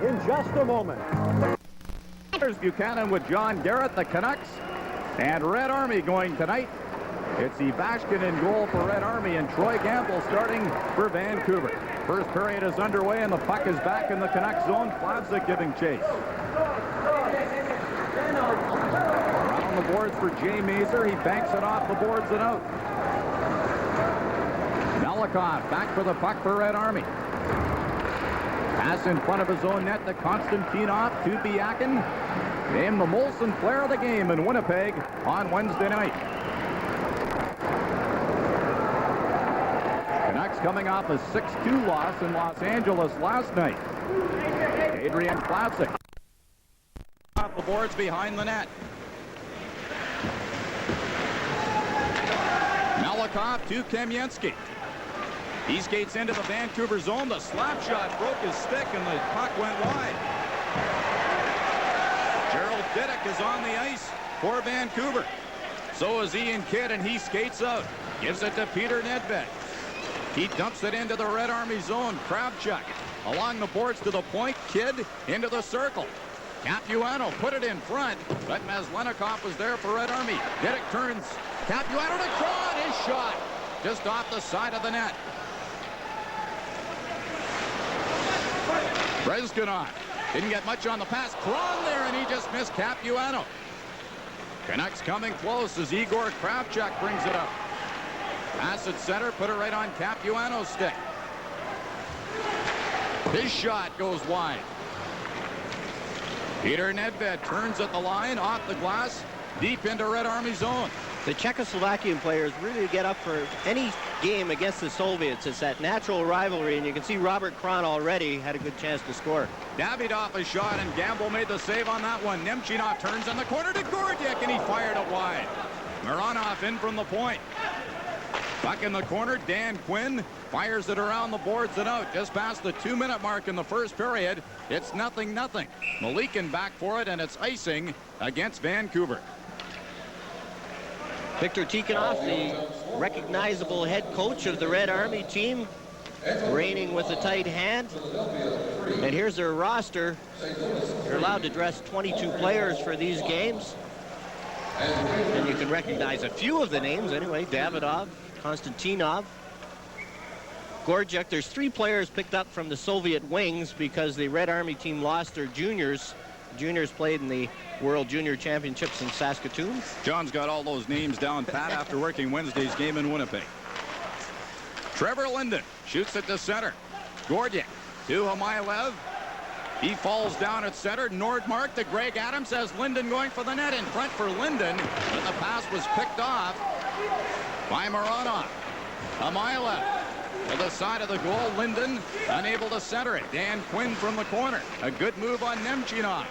in just a moment. Here's Buchanan with John Garrett, the Canucks, and Red Army going tonight. It's Ivashkin in goal for Red Army and Troy Gamble starting for Vancouver. First period is underway and the puck is back in the Canucks zone. Plavsic giving chase. Around the boards for Jay Mazur. He banks it off the boards and out. Melikov back for the puck for Red Army. Pass in front of his own net to Konstantinov to Biakin. Named the Molson player of the game in Winnipeg on Wednesday night. Canucks coming off a 6-2 loss in Los Angeles last night. Adrian Plavsic off the boards behind the net. Melikov to Kamensky. He skates into the Vancouver zone. The slap shot broke his stick and the puck went wide. Gerald Diddick is on the ice for Vancouver. So is Ian Kidd, and he skates out. Gives it to Peter Nedved. He dumps it into the Red Army zone. Kravchuk along the boards to the point. Kidd into the circle. Capuano put it in front, but Meslenikov was there for Red Army. Diddick turns. Capuano to Cron. His shot just off the side of the net. Breskinov didn't get much on the pass. Cron there, and he just missed Capuano. Canucks coming close as Igor Kravchuk brings it up. Pass at center, put it right on Capuano's stick. His shot goes wide. Peter Nedved turns at the line, off the glass, deep into Red Army zone. The Czechoslovakian players really get up for any game against the Soviets. It's that natural rivalry, and you can see Robert Cron already had a good chance to score. Davidoff a shot, and Gamble made the save on that one. Nemchinov turns in the corner to Gordiak, and he fired it wide. Mironov in from the point. Puck in the corner, Dan Quinn fires it around the boards and out. Just past the 2-minute mark in the first period. It's 0-0. Malikin back for it, and it's icing against Vancouver. Viktor Tikhonov, the recognizable head coach of the Red Army team, reigning with a tight hand. And here's their roster. They're allowed to dress 22 players for these games. And you can recognize a few of the names anyway. Davidov, Konstantinov, Gordiak. There's 3 players picked up from the Soviet wings because the Red Army team lost their juniors. Juniors played in the World Junior Championships in Saskatoon. John's got all those names down pat after working Wednesday's game in Winnipeg. Trevor Linden shoots it to center. Gordiak to Hamailev. He falls down at center. Nordmark to Greg Adams has Linden going for the net in front for Linden. But the pass was picked off by Mironov. Hamailev to the side of the goal. Linden unable to center it. Dan Quinn from the corner. A good move on Nemchinov.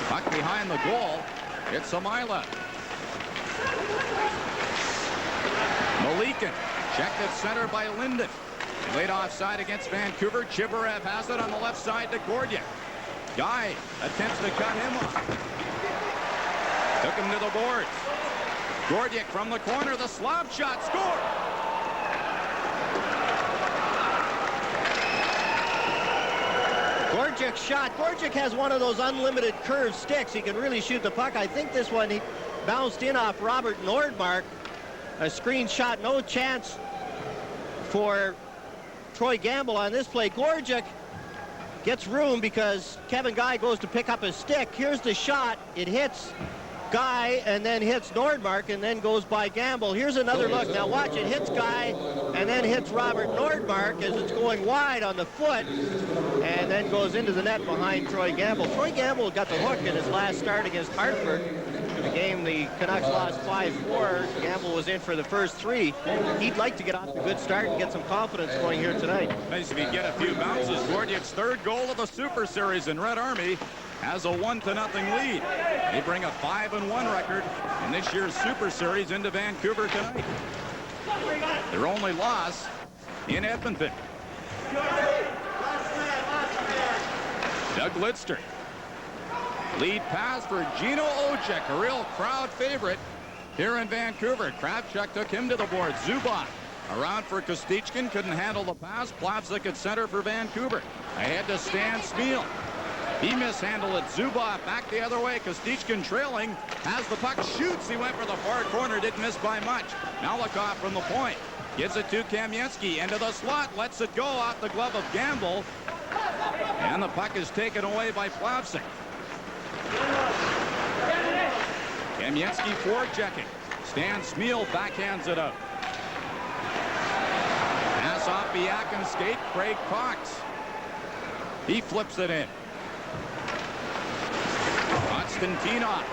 Puck behind the goal. It's Hamailev. Malikin checked at center by Linden. Laid offside against Vancouver. Chibarev has it on the left side to Gordiak. Guy attempts to cut him off. Took him to the boards. Gordiak from the corner. The slap shot. Score! Gordiak's shot. Gordiak has one of those unlimited curved sticks. He can really shoot the puck. I think this one he bounced in off Robert Nordmark. A screen shot. No chance for Troy Gamble on this play. Gordiak gets room because Kevin Guy goes to pick up his stick. Here's the shot. It hits Guy and then hits Nordmark and then goes by Gamble. Here's another look. Now watch, it hits Guy and then hits Robert Nordmark as it's going wide on the foot and then goes into the net behind Troy Gamble. Troy Gamble got the hook in his last start against Hartford. The game the Canucks lost 5-4. Gamble was in for the first 3. He'd like to get off a good start and get some confidence going here tonight. Nice if he get a few bounces. Gordiak's 3rd goal of the Super Series, in Red Army has a 1-0 lead. They bring a 5-1 record in this year's Super Series into Vancouver tonight. Their only loss in Edmonton. Doug Lidster. Lead pass for Gino Ocek, a real crowd favorite here in Vancouver. Kravchuk took him to the board. Zubov Around for Kostichkin, couldn't handle the pass. Plavsic at center for Vancouver. Ahead to Stan Smeal. He mishandled it. Zubov back the other way. Kostichkin trailing. Has the puck. Shoots. He went for the far corner. Didn't miss by much. Malakoff from the point. Gives it to Kamensky. Into the slot. Lets it go off the glove of Gamble. And the puck is taken away by Plavsic. Kamensky forechecking. Stan Smeal backhands it out. Pass off Biakin skate. Craig Cox. He flips it in. Konstantinov.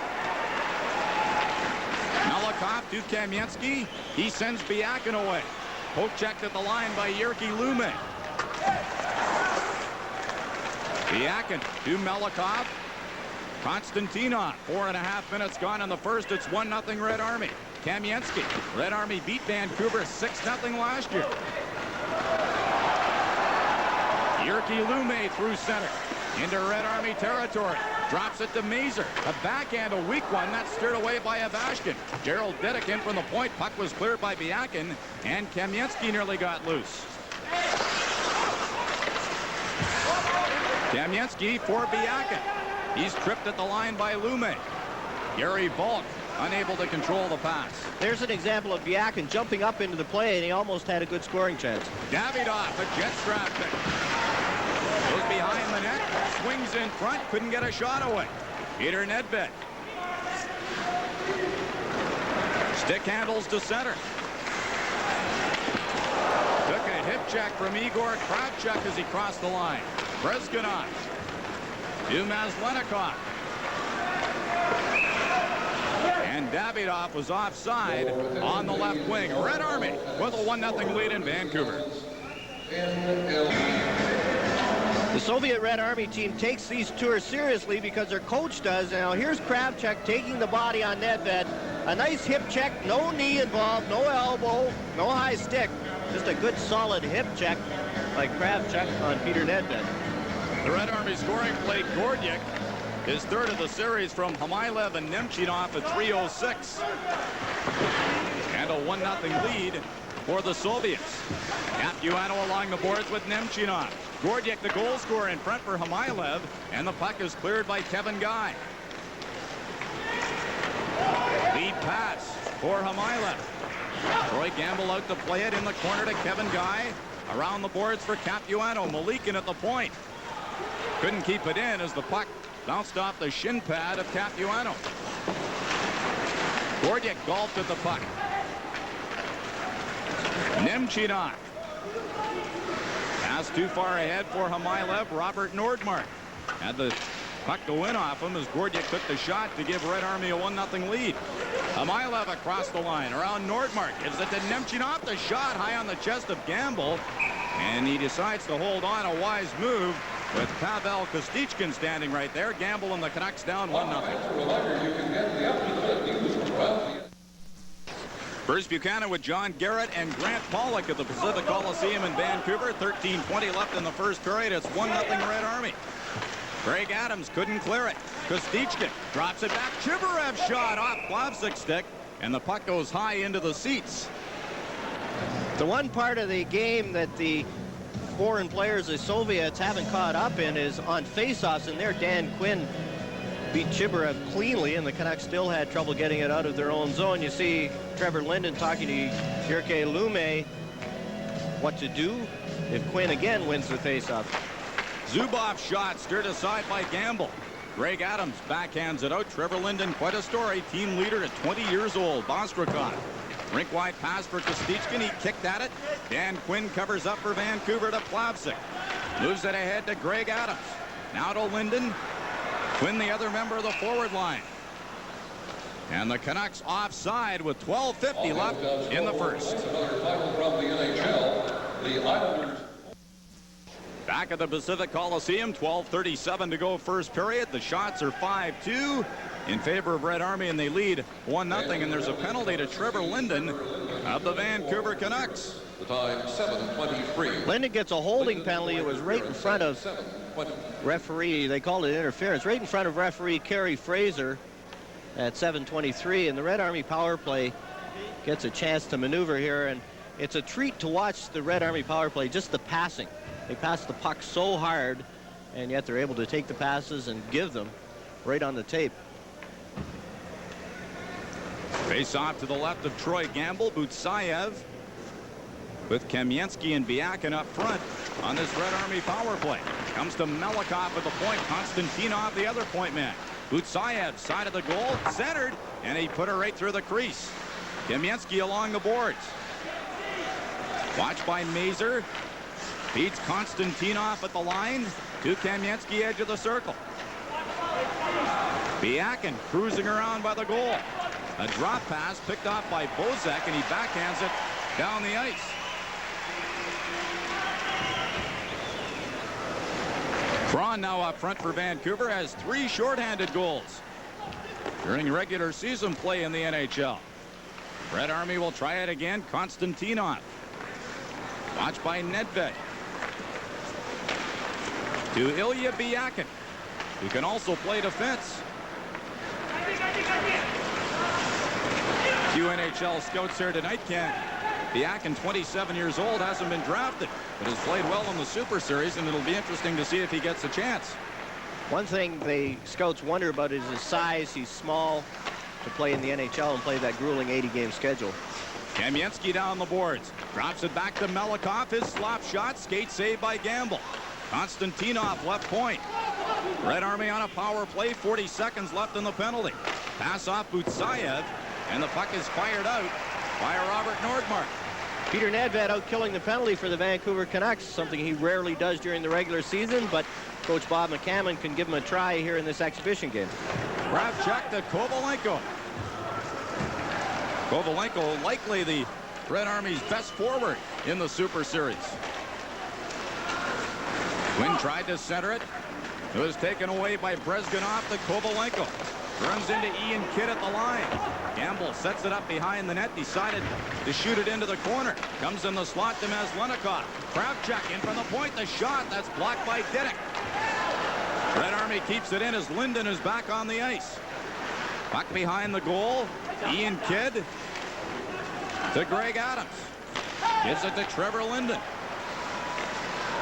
Malakoff to Kamensky. He sends Biakin away. Poke checked at the line by Jyrki Lume. Biakin to Malakoff. Konstantinov. 4.5 minutes gone in the first. It's 1-0 Red Army. Kamensky. Red Army beat Vancouver 6-0 last year. Jyrki Lume through center. Into Red Army territory. Drops it to Mazur. A backhand, a weak one. That's steered away by Avashkin. Gerald Dedekin from the point. Puck was cleared by Biakin. And Kamensky nearly got loose. Kamensky for Biakin. He's tripped at the line by Lume. Gary Volk unable to control the pass. There's an example of Biakin jumping up into the play, and he almost had a good scoring chance. Davidoff, a jet strap pick. Goes behind the net, swings in front, couldn't get a shot away. Peter Nedved. Stick handles to center. Took a hip check from Igor Kravchuk as he crossed the line. Breskinov to Maslenikov. And Davidoff was offside on the left wing. Red Army with a 1-0 lead in Vancouver. The Soviet Red Army team takes these tours seriously because their coach does. Now here's Kravchuk taking the body on Nedved. A nice hip check, no knee involved, no elbow, no high stick. Just a good solid hip check by Kravchuk on Peter Nedved. The Red Army scoring play, Gordiuk, his third of the series from Hamailev and Nemchinov at 3:06. And a 1-0 lead for the Soviets. Capuano along the boards with Nemchinov. Gordiuk, the goal scorer, in front for Hamailev, and the puck is cleared by Kevin Guy. Lead pass for Hamailev. Troy Gamble out to play it in the corner to Kevin Guy. Around the boards for Capuano. Malikin at the point. Couldn't keep it in as the puck bounced off the shin pad of Capuano. Gordiuk golfed at the puck. Nemchinov. Pass too far ahead for Hamailev. Robert Nordmark had the puck go in off him as Gordiuk took the shot to give Red Army a 1-0 lead. Hamailev across the line around Nordmark. Gives it to Nemchinov. The shot high on the chest of Gamble. And he decides to hold on. A wise move with Pavel Kostichkin standing right there. Gamble and the Canucks down 1-0. Bruce Buchanan with John Garrett and Grant Pollock at the Pacific Coliseum in Vancouver. 13:20 left in the first period. It's 1-0 Red Army. Greg Adams couldn't clear it. Kostichkin drops it back. Chibarev shot off Plavsic's stick, and the puck goes high into the seats. The one part of the game that the foreign players, the Soviets, haven't caught up in is on faceoffs, and there Dan Quinn beat Chibarev cleanly, and the Canucks still had trouble getting it out of their own zone. You see Trevor Linden talking to Jyrki Lume what to do if Quinn again wins the faceoff. Zubov shot steered aside by Gamble. Greg Adams backhands it out. Trevor Linden, quite a story. Team leader at 20 years old. Bostrakov. Rink-wide pass for Kostichkin. He kicked at it. Dan Quinn covers up for Vancouver to Plavsic. Moves it ahead to Greg Adams. Now to Linden. Quinn, the other member of the forward line. And the Canucks offside with 12:50 left in the first. Back at the Pacific Coliseum, 12:37 to go first period. The shots are 5-2 in favor of Red Army, and they lead 1-0. And there's a penalty to Trevor Linden of the Vancouver Canucks. The time 7:23. Linden gets a holding penalty. It was right in front of referee. They called it interference. Right in front of referee Kerry Fraser at 7:23. And the Red Army power play gets a chance to maneuver here. And It's a treat to watch the Red Army power play, just the passing. They pass the puck so hard, and yet they're able to take the passes and give them right on the tape. Face off to the left of Troy Gamble. Butsayev with Kamensky and Biakin up front on this Red Army power play. Comes to Melikov at the point. Konstantinov, the other point man. Butsayev, side of the goal, centered, and he put her right through the crease. Kamensky along the boards. Watched by Mazur. Feeds Konstantinov at the line to Kamensky, edge of the circle. Biakin cruising around by the goal. A drop pass picked off by Bozek, and he backhands it down the ice. Braun now up front for Vancouver has 3 shorthanded goals during regular season play in the NHL. Red Army will try it again. Konstantinov. Watched by Nedved. To Ilya Biakin, who can also play defense. Few NHL scouts here tonight. Biakin, 27 years old, hasn't been drafted, but has played well in the Super Series, and it'll be interesting to see if he gets a chance. One thing the scouts wonder about is his size. He's small to play in the NHL and play that grueling 80-game schedule. Kamensky down the boards. Drops it back to Melikov. His slop shot. Skate saved by Gamble. Konstantinov left point. Red Army on a power play. 40 seconds left in the penalty. Pass off Butsayev, and the puck is fired out by Robert Nordmark. Peter Nedved out killing the penalty for the Vancouver Canucks, something he rarely does during the regular season, but Coach Bob McCammon can give him a try here in this exhibition game. Kravchuk to Kovalenko. Kovalenko likely the Red Army's best forward in the Super Series. Quinn tried to center it. It was taken away by Brezgunov to Kovalenko. Runs into Ian Kidd at the line. Gamble sets it up behind the net. Decided to shoot it into the corner. Comes in the slot to Maslenikov. Kravchuk in from the point. The shot. That's blocked by Didick. Red Army keeps it in as Linden is back on the ice. Puck behind the goal. Ian Kidd to Greg Adams. Gives it to Trevor Linden.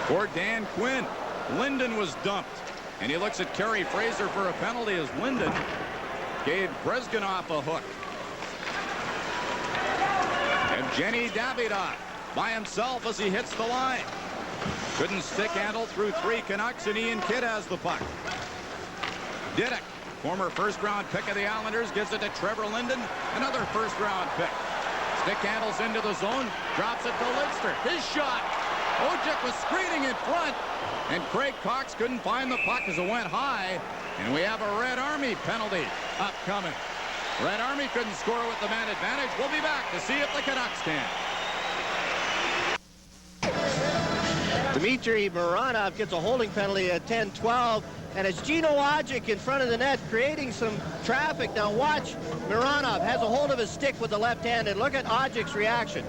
For Dan Quinn. Linden was dumped. And he looks at Kerry Fraser for a penalty as Linden gave Brezgunov a hook. Evgeny Davidov by himself as he hits the line. Couldn't stick handle through 3 Canucks, and Ian Kidd has the puck. Didick, former first-round pick of the Islanders, gives it to Trevor Linden, another first-round pick. Stick handles into the zone, drops it to Lidster. His shot. Ojek was screening in front, and Craig Cox couldn't find the puck as it went high, and we have a Red Army penalty upcoming. Red Army couldn't score with the man advantage. We'll be back to see if the Canucks can. Dmitry Mironov gets a holding penalty at 10-12, and it's Gino Ojek in front of the net creating some traffic. Now watch, Mironov has a hold of his stick with the left hand, and look at Ojek's reaction.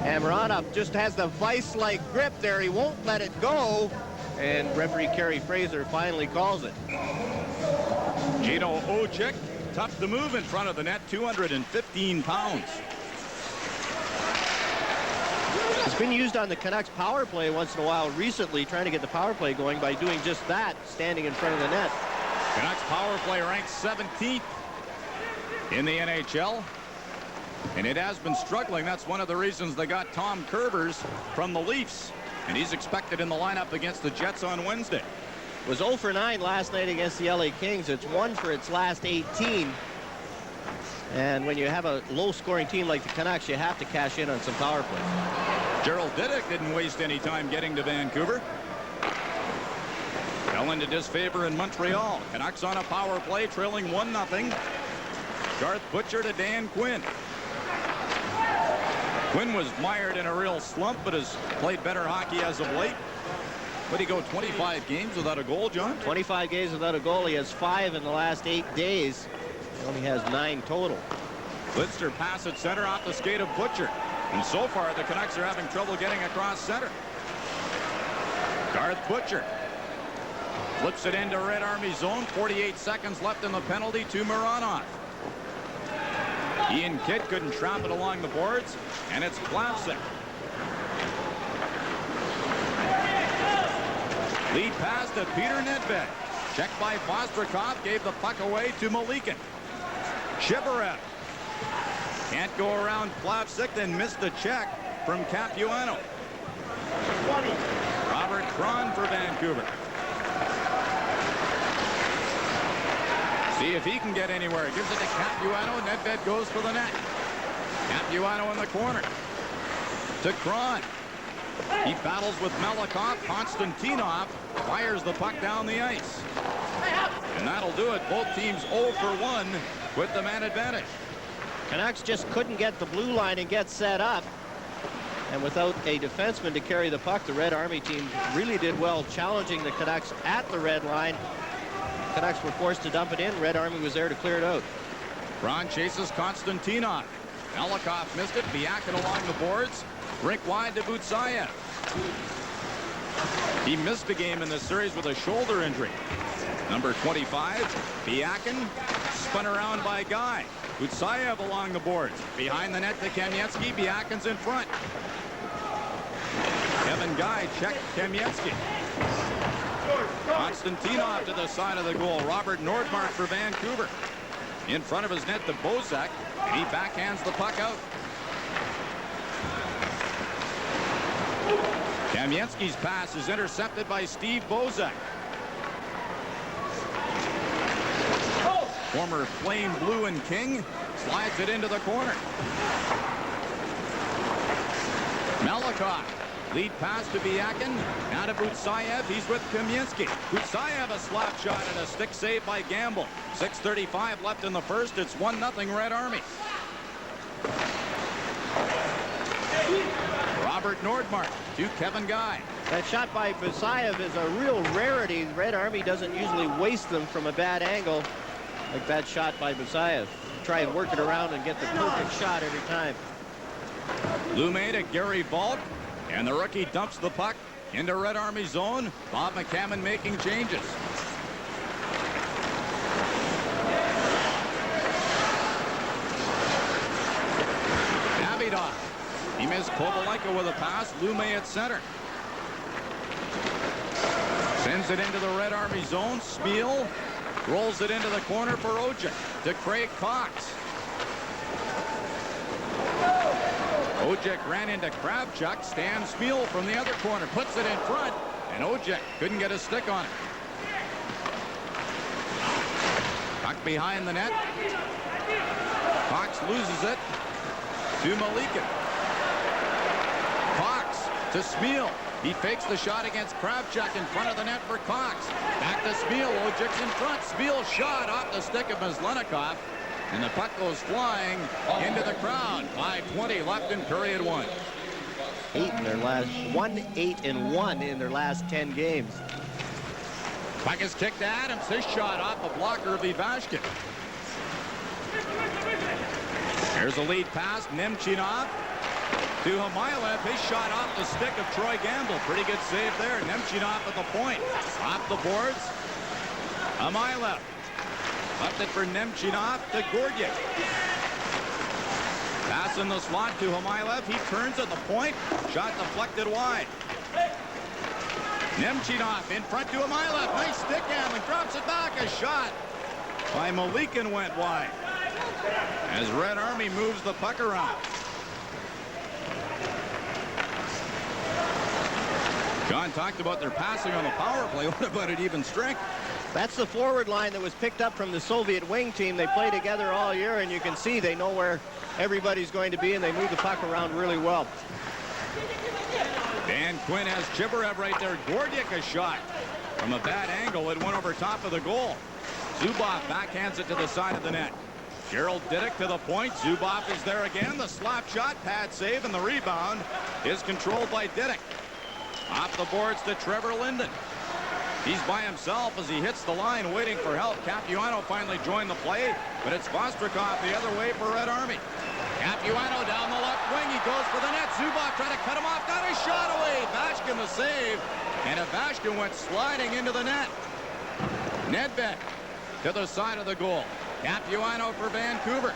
And Mironov just has the vice-like grip there. He won't let it go, and referee Kerry Fraser finally calls it. Gino Ojek, tough to move in front of the net, 215 pounds. He's been used on the Canucks power play once in a while recently, trying to get the power play going by doing just that, standing in front of the net. Canucks power play ranked 17th in the NHL, and it has been struggling. That's one of the reasons they got Tom Kurbers from the Leafs, and he's expected in the lineup against the Jets on Wednesday. It was 0 for 9 last night against the LA Kings. It's 1 for its last 18. And when you have a low-scoring team like the Canucks, you have to cash in on some power plays. Gerald Didick didn't waste any time getting to Vancouver. Fell into disfavor in Montreal. Canucks on a power play, trailing 1-0. Garth Butcher to Dan Quinn. Quinn was mired in a real slump, but has played better hockey as of late. Would he go 25 games without a goal, John? 25 games without a goal. He has 5 in the last 8 days. He only has 9 total. Lidster pass at center off the skate of Butcher. And so far, the Canucks are having trouble getting across center. Garth Butcher flips it into Red Army zone. 48 seconds left in the penalty to Mironov. Ian Kidd couldn't trap it along the boards, and it's Plavsic. Lead pass to Peter Nedved. Checked by Vostrikov, gave the puck away to Malikin. Shiverev can't go around Plavsic, then missed the check from Capuano. 20. Robert Cron for Vancouver. See if he can get anywhere. Gives it to Capuano. Nedved goes for the net. Capuano in the corner. To Cron. He battles with Melikov. Konstantinov fires the puck down the ice. And that'll do it. Both teams 0 for 1 with the man advantage. Canucks just couldn't get the blue line and get set up. And without a defenseman to carry the puck, the Red Army team really did well challenging the Canucks at the red line. Canucks were forced to dump it in. Red Army was there to clear it out. Ron chases Konstantinov. Melikov missed it. Biakin along the boards. Rink wide to Butsayev. He missed a game in this series with a shoulder injury. Number 25, Biakin, spun around by Guy. Butsayev along the boards. Behind the net to Kamensky. Biakin's in front. Kevin Guy checked Kamensky. Konstantinov to the side of the goal. Robert Nordmark for Vancouver. In front of his net to Bozak, and he backhands the puck out. Kamensky's pass is intercepted by Steve Bozak. Former Flame Blue and King slides it into the corner. Melikov. Lead pass to Biakin. Now to Butsayev. He's with Kamensky. Butsayev a slap shot and a stick save by Gamble. 6:35 left in the first. It's 1-0 Red Army. Robert Nordmark to Kevin Guy. That shot by Butsayev is a real rarity. Red Army doesn't usually waste them from a bad angle like that shot by Butsayev. Try and work it around and get the perfect shot every time. Lume to Gary Valk. And the rookie dumps the puck into Red Army zone. Bob McCammon making changes. Davidoff. He missed Kovalenko with a pass. Lume at center. Sends it into the Red Army zone. Smeal rolls it into the corner for Ojek. To Craig Cox. Ojek ran into Kravchuk. Stan Smeal from the other corner puts it in front, and Ojek couldn't get a stick on it. Puck behind the net. Cox loses it to Malikin. Cox to Smeal. He fakes the shot against Kravchuk in front of the net for Cox. Back to Smeal. Ojek's in front. Smeal shot off the stick of Meslenikov. And the puck goes flying into the crowd. 5:20 left in period 1. 1-8-1 in their last 10 games. Puck is kicked to Adams. His shot off a blocker of Ivashkin. Here's a lead pass. Nemchinov to Hamailev. His shot off the stick of Troy Gamble. Pretty good save there. Nemchinov at the point. Off the boards. Hamailev. Left it for Nemchinov to Gordiak. Pass in the slot to Hamailev. He turns at the point. Shot deflected wide. Nemchinov in front to Hamailev. Nice stick handling. Drops it back. A shot by Malikin went wide. As Red Army moves the puck around. John talked about their passing on the power play. What about at even strength? That's the forward line that was picked up from the Soviet wing team. They play together all year, and you can see they know where everybody's going to be, and they move the puck around really well. Dan Quinn has Chibarev right there. Gordiak a shot from a bad angle. It went over top of the goal. Zubov backhands it to the side of the net. Gerald Diddick to the point. Zubov is there again. The slap shot, pad save, and the rebound is controlled by Diddick. Off the boards to Trevor Linden. He's by himself as he hits the line waiting for help. Capuano finally joined the play, but it's Vostrikov the other way for Red Army. Capuano down the left wing. He goes for the net. Zubov trying to cut him off. Got his shot away. Ivashkin the save. And Ivashkin went sliding into the net. Nedved to the side of the goal. Capuano for Vancouver.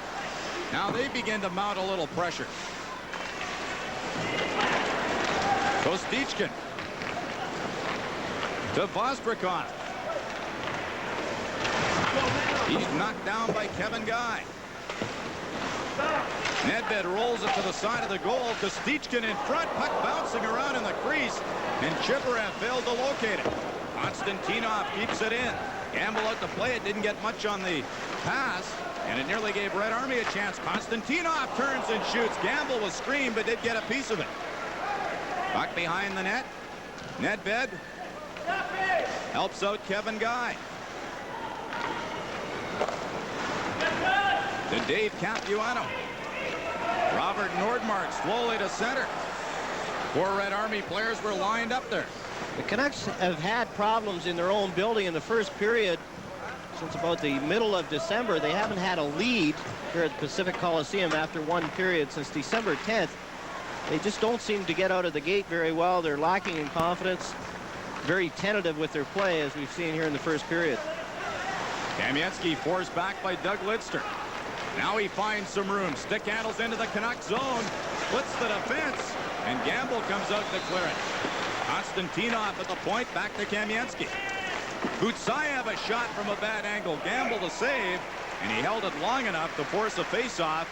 Now they begin to mount a little pressure. Kostichkin to Vostrikov. He's knocked down by Kevin Guy. Nedved rolls it to the side of the goal. Kostichkin in front. Puck bouncing around in the crease. And Chiparev failed to locate it. Konstantinov keeps it in. Gamble out to play it. Didn't get much on the pass. And it nearly gave Red Army a chance. Konstantinov turns and shoots. Gamble was screened but did get a piece of it. Puck behind the net. Nedved helps out Kevin Guy. To Dave Capuano. Robert Nordmark slowly to center. 4 Red Army players were lined up there. The Canucks have had problems in their own building in the first period since about the middle of December. They haven't had a lead here at the Pacific Coliseum after one period since December 10th. They just don't seem to get out of the gate very well. They're lacking in confidence. Very tentative with their play, as we've seen here in the first period. Kamensky forced back by Doug Lidster. Now he finds some room. Stick handles into the Canuck zone. Splits the defense. And Gamble comes out to clear it. Konstantinov at the point. Back to Kamensky. Butsayev a shot from a bad angle. Gamble to save. And he held it long enough to force a face-off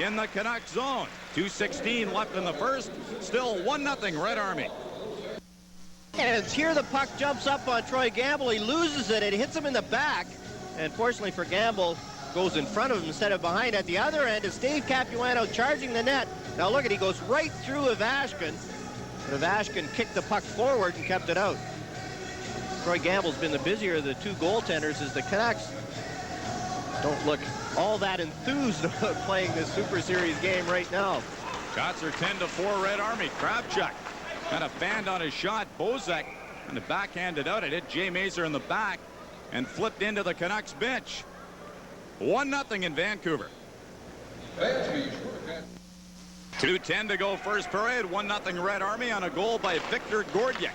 in the Canuck zone. 2:16 left in the first. Still 1-0 Red Army. And here the puck jumps up on Troy Gamble. He loses it. It hits him in the back. And fortunately for Gamble, goes in front of him instead of behind. At the other end is Dave Capuano charging the net. Now look at, he goes right through Ivashkin. But Ivashkin kicked the puck forward and kept it out. Troy Gamble's been the busier of the 2 goaltenders as the Canucks don't look all that enthused about playing this Super Series game right now. Shots are 10-4 Red Army. Kravchuk kind of fanned on his shot. Bozek kind of backhanded out. It hit Jay Mazur in the back and flipped into the Canucks bench. 1-0 in Vancouver. 2:10 to go first period. 1-0 Red Army on a goal by Victor Gordiak.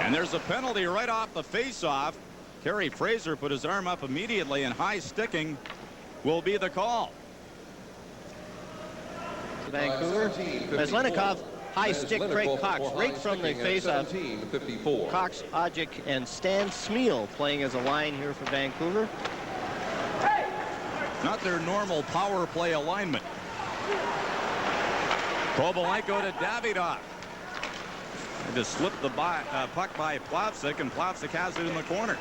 And there's a penalty right off the face-off. Kerry Fraser put his arm up immediately, and high sticking will be the call. Vancouver. Meslenikov high stick Craig Cox right from the face-off. Cox, Odjick, and Stan Smeel playing as a line here for Vancouver. Not their normal power play alignment. Kovalenko to Davidov. They just slipped the puck by Plavsic, and Plavsic has it in the corner.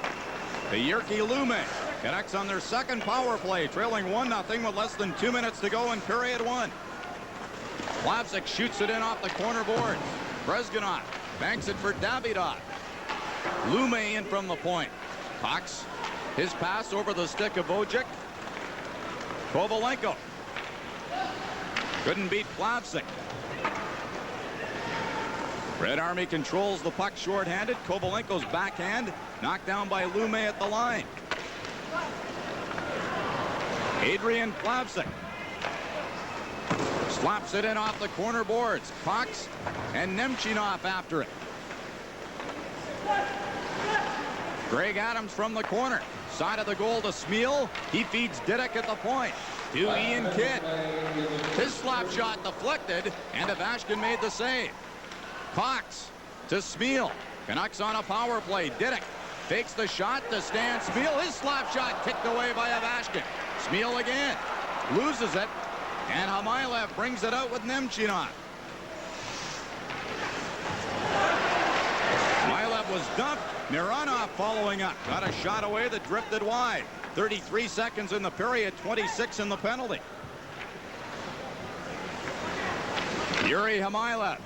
To Jyrki Lume. Canucks on their second power play, trailing 1-0 with less than 2 minutes to go in period 1. Plavsic shoots it in off the corner board. Brezganov banks it for Davidov. Lume in from the point. Cox, his pass over the stick of Odjick. Kovalenko couldn't beat Plavsic. Red Army controls the puck shorthanded. Kovalenko's backhand knocked down by Lume at the line. Adrian Plavsic slaps it in off the corner boards. Cox and Nemchinov after it. Greg Adams from the corner. Side of the goal to Smeel. He feeds Didak at the point. To Ian Kidd. His slap shot deflected, and Ivashkin made the save. Cox to Smeel. Canucks on a power play. Didak fakes the shot to Stan Smeel. His slap shot kicked away by Ivashkin. Smeel again. Loses it. And Hamailev brings it out with Nemchinov. Hamailev was dumped. Mironov following up. Got a shot away that drifted wide. 33 seconds in the period, 26 in the penalty. Yuri Hamailev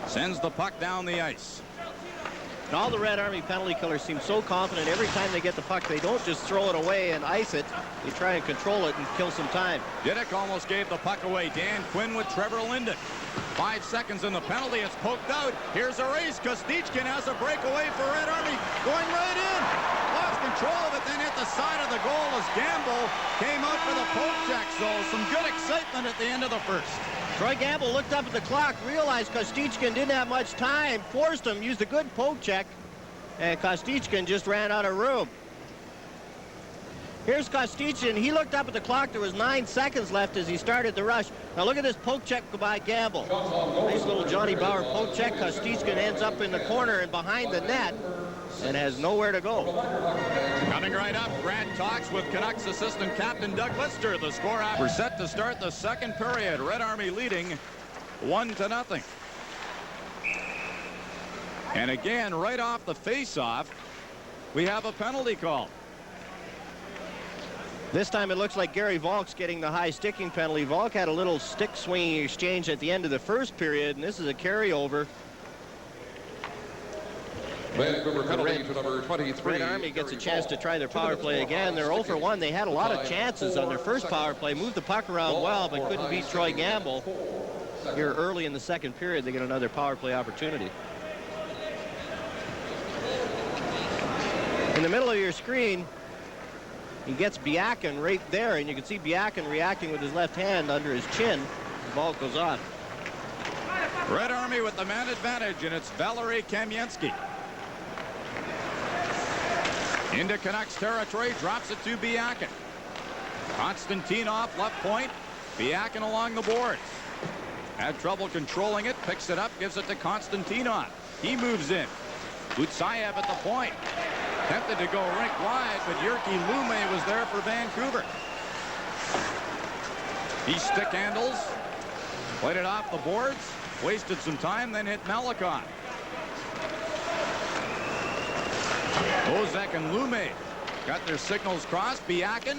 sends the puck down the ice. And all the Red Army penalty killers seem so confident every time they get the puck. They don't just throw it away and ice it. They try and control it and kill some time. Didak almost gave the puck away. Dan Quinn with Trevor Linden. 5 seconds in the penalty. It's poked out. Here's a race. Kostichkin has a breakaway for Red Army. Going right in. Lost control of it, then hit the side of the goal as Gamble came out for the poke check. So some good excitement at the end of the first. Troy Gamble looked up at the clock, realized Kostichkin didn't have much time, forced him, used a good poke check, and Kostichkin just ran out of room. Here's Kostichin. He looked up at the clock. There was 9 seconds left as he started the rush. Now look at this poke check by Gamble. Nice little Johnny Bauer poke check. Kostichin ends up in the corner and behind the net and has nowhere to go. Coming right up, Grant talks with Canucks assistant captain Doug Lister. The score out. We're set to start the second period. Red Army leading 1-0. And again, right off the face-off, we have a penalty call. This time it looks like Gary Volk's getting the high sticking penalty. Volk had a little stick swinging exchange at the end of the first period, and this is a carryover. Vancouver penalty to number 23. Red Army gets a chance to try their power play again. They're 0 for 1. They had a lot of chances on their first power play. Moved the puck around well, but couldn't beat Troy Gamble. Here early in the second period, they get another power play opportunity. In the middle of your screen, he gets Biakin right there, and you can see Biakin reacting with his left hand under his chin. The ball goes on. Red Army with the man advantage, and it's Valery Kamensky. Into Canucks territory, drops it to Biakin. Konstantinov left point. Biakin along the boards. Had trouble controlling it, picks it up, gives it to Konstantinov. He moves in. Butsayev at the point. Tempted to go rink wide, but Jyrki Lume was there for Vancouver. He stick handles, played it off the boards, wasted some time, then hit Malikov. Ozek and Lume got their signals crossed. Biakin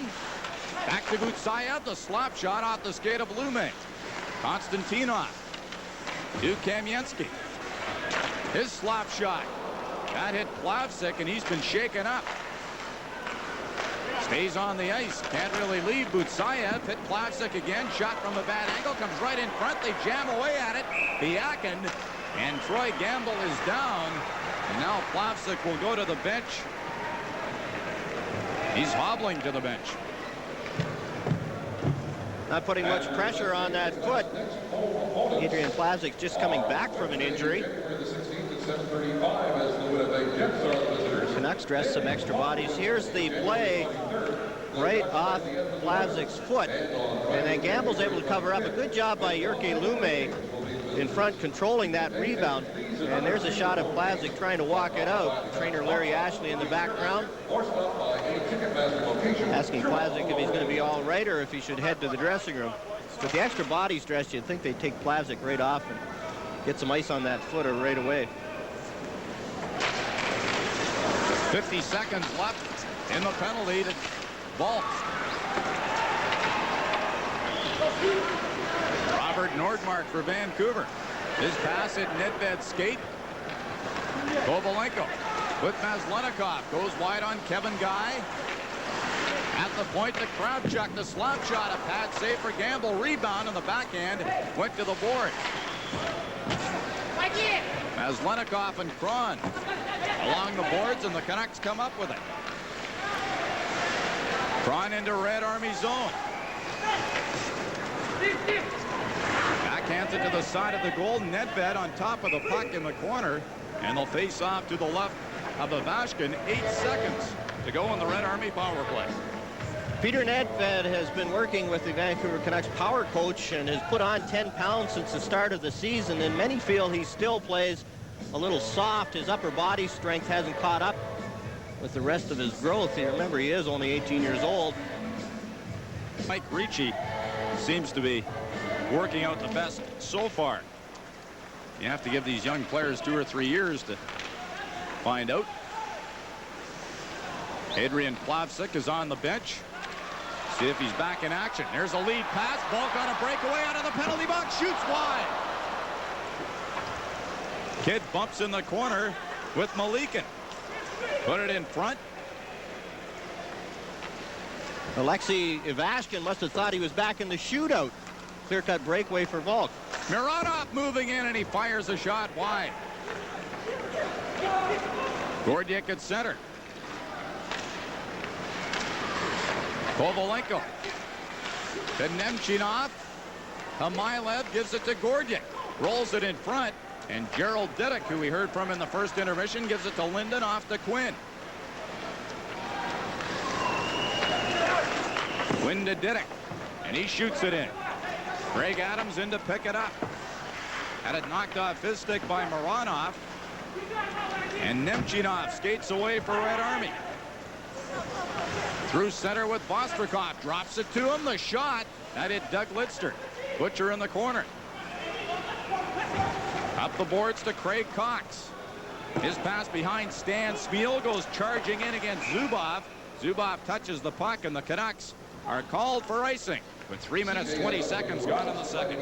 back to Butsayev. The slap shot off the skate of Lume. Konstantinov to Kamensky. His slap shot. That hit Plavsic, and he's been shaken up. Stays on the ice. Can't really leave. Butsayev hit Plavsic again. Shot from a bad angle. Comes right in front. They jam away at it. Biakin and Troy Gamble is down. And now Plavsic will go to the bench. He's hobbling to the bench. Not putting much pressure on that foot. Adrian Plavsic just coming back from an injury. Canucks dress some extra bodies. Here's the play right off Plavsic's foot. And then Gamble's able to cover up. A good job by Jyrki Lume in front controlling that rebound. And there's a shot of Plavsic trying to walk it out. Trainer Larry Ashley in the background asking Plavsic if he's going to be all right or if he should head to the dressing room. With the extra bodies dressed, you'd think they'd take Plavsic right off and get some ice on that footer right away. 50 seconds left in the penalty to Volk. Robert Nordmark for Vancouver. His pass hit Nedved's skate. Kovalenko with Maslenikov. Goes wide on Kevin Guy. At the point to Kravchuk. The slap shot. A pad save for Gamble. Rebound on the backhand. Went to the board. Maslenikov and Kron along the boards, and the Canucks come up with it. Kron into Red Army zone. Backhands it to the side of the goal. Nedved on top of the puck in the corner, and they'll face off to the left of Ivashkin. 8 seconds to go in the Red Army power play. Peter Nedved has been working with the Vancouver Canucks power coach and has put on 10 pounds since the start of the season, and many feel he still plays a little soft. His upper body strength hasn't caught up with the rest of his growth. You remember, he is only 18 years old. Mike Ricci seems to be working out the best so far. You have to give these young players 2 or 3 years to find out. Adrian Plavsic is on the bench. See if he's back in action. There's a lead pass. Volk on a breakaway out of the penalty box. Shoots wide. Kidd bumps in the corner with Malikin. Put it in front. Alexei Ivashkin must have thought he was back in the shootout. Clear-cut breakaway for Volk. Mironov moving in, and he fires a shot wide. Gordiak at center. Kovalenko to Nemchinov. Hamilev gives it to Gordiak. Rolls it in front. And Gerald Diddick, who we heard from in the first intermission, gives it to Linden off to Quinn. Win to Diddick, and he shoots it in. Greg Adams in to pick it up. Had it knocked off his stick by Mironov. And Nemchinov skates away for Red Army. Through center with Vostrikov. Drops it to him. The shot. That hit Doug Lidster. Butcher in the corner. Up the boards to Craig Cox. His pass behind Stan Spiel goes charging in against Zubov. Zubov touches the puck, and the Canucks are called for icing with 3 minutes 20 seconds gone in the second.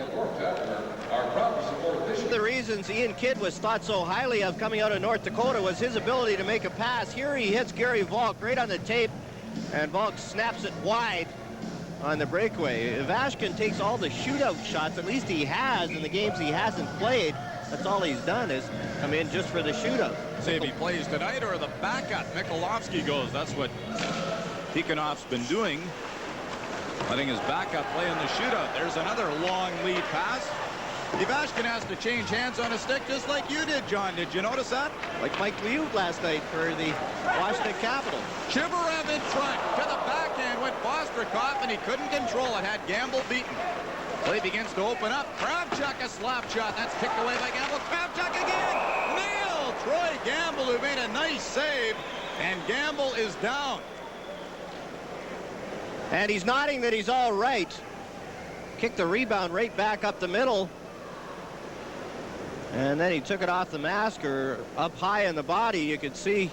The reasons Ian Kidd was thought so highly of coming out of North Dakota was his ability to make a pass. Here he hits Gary Volk right on the tape, and Volk snaps it wide on the breakaway. Ivashkin takes all the shootout shots, at least he has in the games he hasn't played. That's all he's done is come in just for the shootout. See if he plays tonight or the backup. Mikulovsky goes. That's what Tikhonov's been doing, letting his backup play in the shootout. There's another long lead pass. Ivashkin has to change hands on a stick just like you did, John. Did you notice that? Like Mike Liut last night for the Washington Capitals. Chivarev in front. To the backhand went Vostrikov, and he couldn't control it. Had Gamble beaten. Play begins to open up. Kravchuk a slap shot. That's kicked away by Gamble. Kravchuk again. Nailed Troy Gamble, who made a nice save. And Gamble is down. And he's nodding that he's all right. Kicked the rebound right back up the middle. And then he took it off the mask, or up high in the body. You could see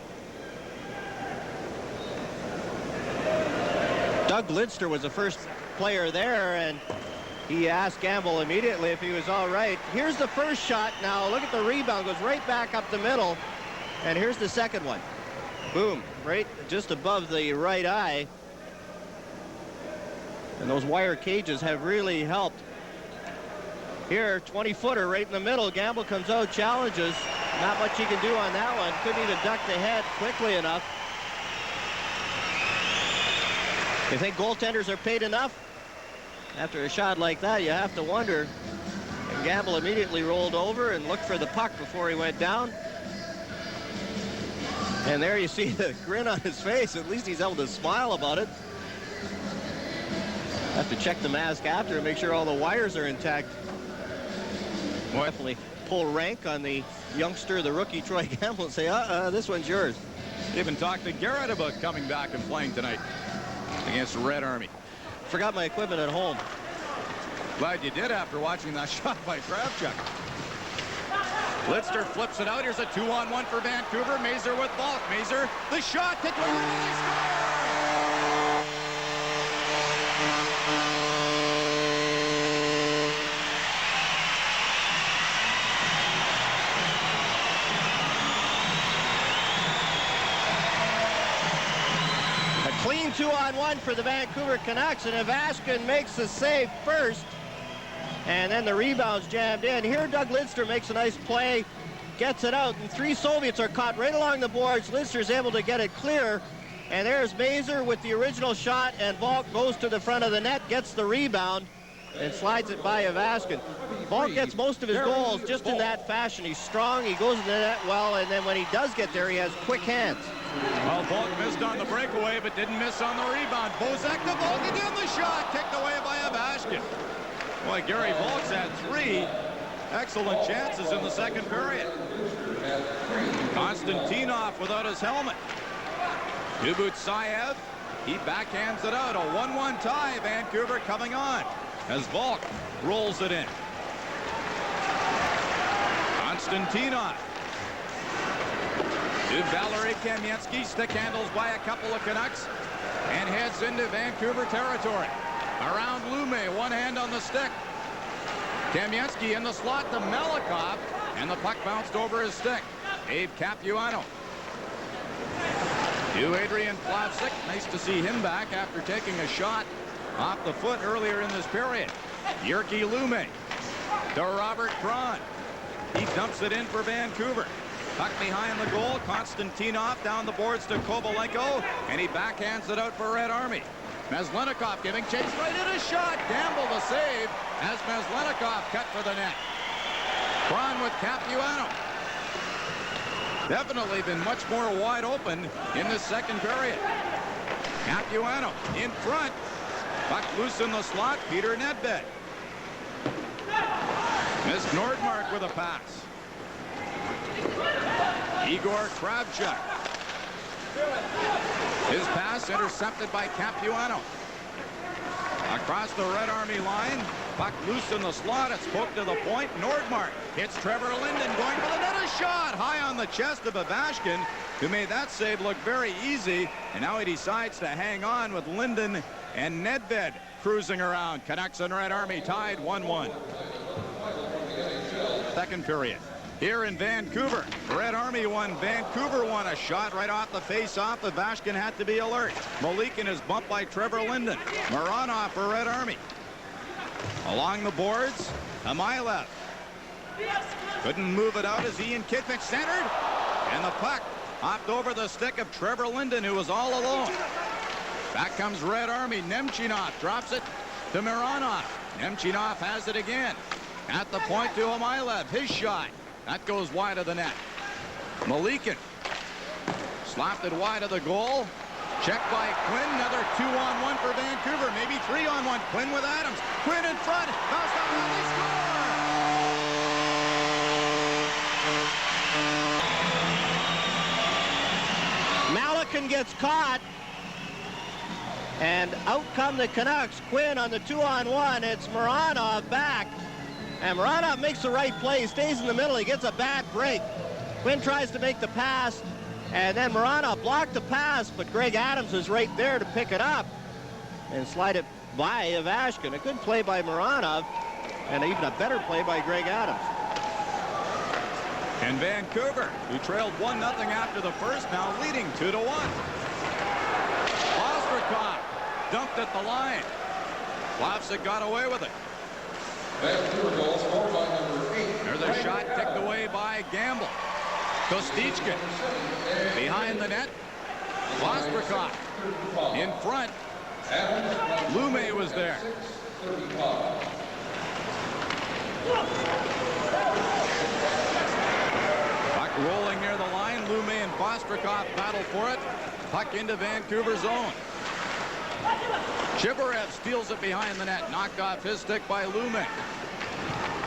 Doug Lidster was the first player there, and he asked Gamble immediately if he was all right. Here's the first shot now. Look at the rebound. Goes right back up the middle. And here's the second one. Boom. Right just above the right eye. And those wire cages have really helped. Here, 20-footer right in the middle. Gamble comes out, challenges. Not much he can do on that one. Couldn't even duck the head quickly enough. You think goaltenders are paid enough? After a shot like that, you have to wonder. And Gamble immediately rolled over and looked for the puck before he went down. And there you see the grin on his face. At least he's able to smile about it. Have to check the mask after and make sure all the wires are intact. Definitely pull rank on the youngster, the rookie Troy Gamble, and say, this one's yours. Even talked to Garrett about coming back and playing tonight against the Red Army. Forgot my equipment at home. Glad you did after watching that shot by Kravchuk. Lidster flips it out. Here's a 2-on-1 for Vancouver. Mazur with Volk. Mazur, the shot, kicked away, they score! Clean 2-on-1 for the Vancouver Canucks, and Ivashkin makes the save first, and then the rebound's jammed in. Here Doug Lidster makes a nice play, gets it out, and 3 Soviets are caught right along the boards. Lidster's able to get it clear, and there's Mazur with the original shot, and Volk goes to the front of the net, gets the rebound, and slides it by Ivashkin. Volk gets most of his goals just in that fashion. He's strong, he goes in the net well, and then when he does get there, he has quick hands. Well, Volk missed on the breakaway, but didn't miss on the rebound. Bozak to Volk again, the shot kicked away by Ivashkin. Boy, Gary Volk's had 3 excellent chances in the second period. Konstantinov without his helmet. Dubutsayev, he backhands it out. A 1-1 tie. Vancouver coming on as Volk rolls it in. Konstantinov. To Valery Kamensky, stick handles by a couple of Canucks and heads into Vancouver territory. Around Lume, one hand on the stick. Kamensky in the slot to Melikov, and the puck bounced over his stick. Dave Capuano. To Adrian Plavsic. Nice to see him back after taking a shot off the foot earlier in this period. Jyrki Lume to Robert Cron. He dumps it in for Vancouver. Puck behind the goal. Konstantinov down the boards to Kovalenko, and he backhands it out for Red Army. Meslenikov giving chase right in a shot. Gamble the save as Meslenikov cut for the net. Cron with Capuano. Definitely been much more wide open in the second period. Capuano in front. Puck loose in the slot. Peter Nedved. Missed Nordmark with a pass. Igor Kravchuk. His pass intercepted by Capuano. Across the Red Army line. Puck loose in the slot. It's poked to the point. Nordmark hits Trevor Linden going for the net. A shot high on the chest of Ovechkin, who made that save look very easy. And now he decides to hang on with Linden and Nedved cruising around. Canucks and Red Army tied 1-1. Second period. Here in Vancouver, Red Army won. Vancouver won. A shot right off the face-off. Ovechkin had to be alert. Malikin is bumped by Trevor Linden. Mironov for Red Army. Along the boards, Amailev. Couldn't move it out as Ian Kitvick centered. And the puck hopped over the stick of Trevor Linden, who was all alone. Back comes Red Army. Nemchinov drops it to Mironov. Nemchinov has it again. At the point to Amailev. His shot. That goes wide of the net. Malikin slapped it wide of the goal. Checked by Quinn. Another 2-on-1 for Vancouver. Maybe 3-on-1. Quinn with Adams. Quinn in front. Bounced off and they score! Malikin gets caught. And out come the Canucks. Quinn on the 2-on-1. It's Mironov back. And Mironov makes the right play, stays in the middle, he gets a bad break. Quinn tries to make the pass, and then Mironov blocked the pass, but Greg Adams was right there to pick it up and slide it by Ovechkin. A good play by Mironov, and even a better play by Greg Adams. And Vancouver, who trailed 1-0 after the first, now leading 2-1. Ostrikov dumped at the line. Plavsic got away with it. Vancouver goal scored by number 8. There's a shot ticked away by Gamble. Kostichkin behind the net. Ostrikov in front. Lume was there. Puck rolling near the line. Lume and Ostrikov battle for it. Puck into Vancouver zone. Chibarev steals it behind the net. Knocked off his stick by Lume.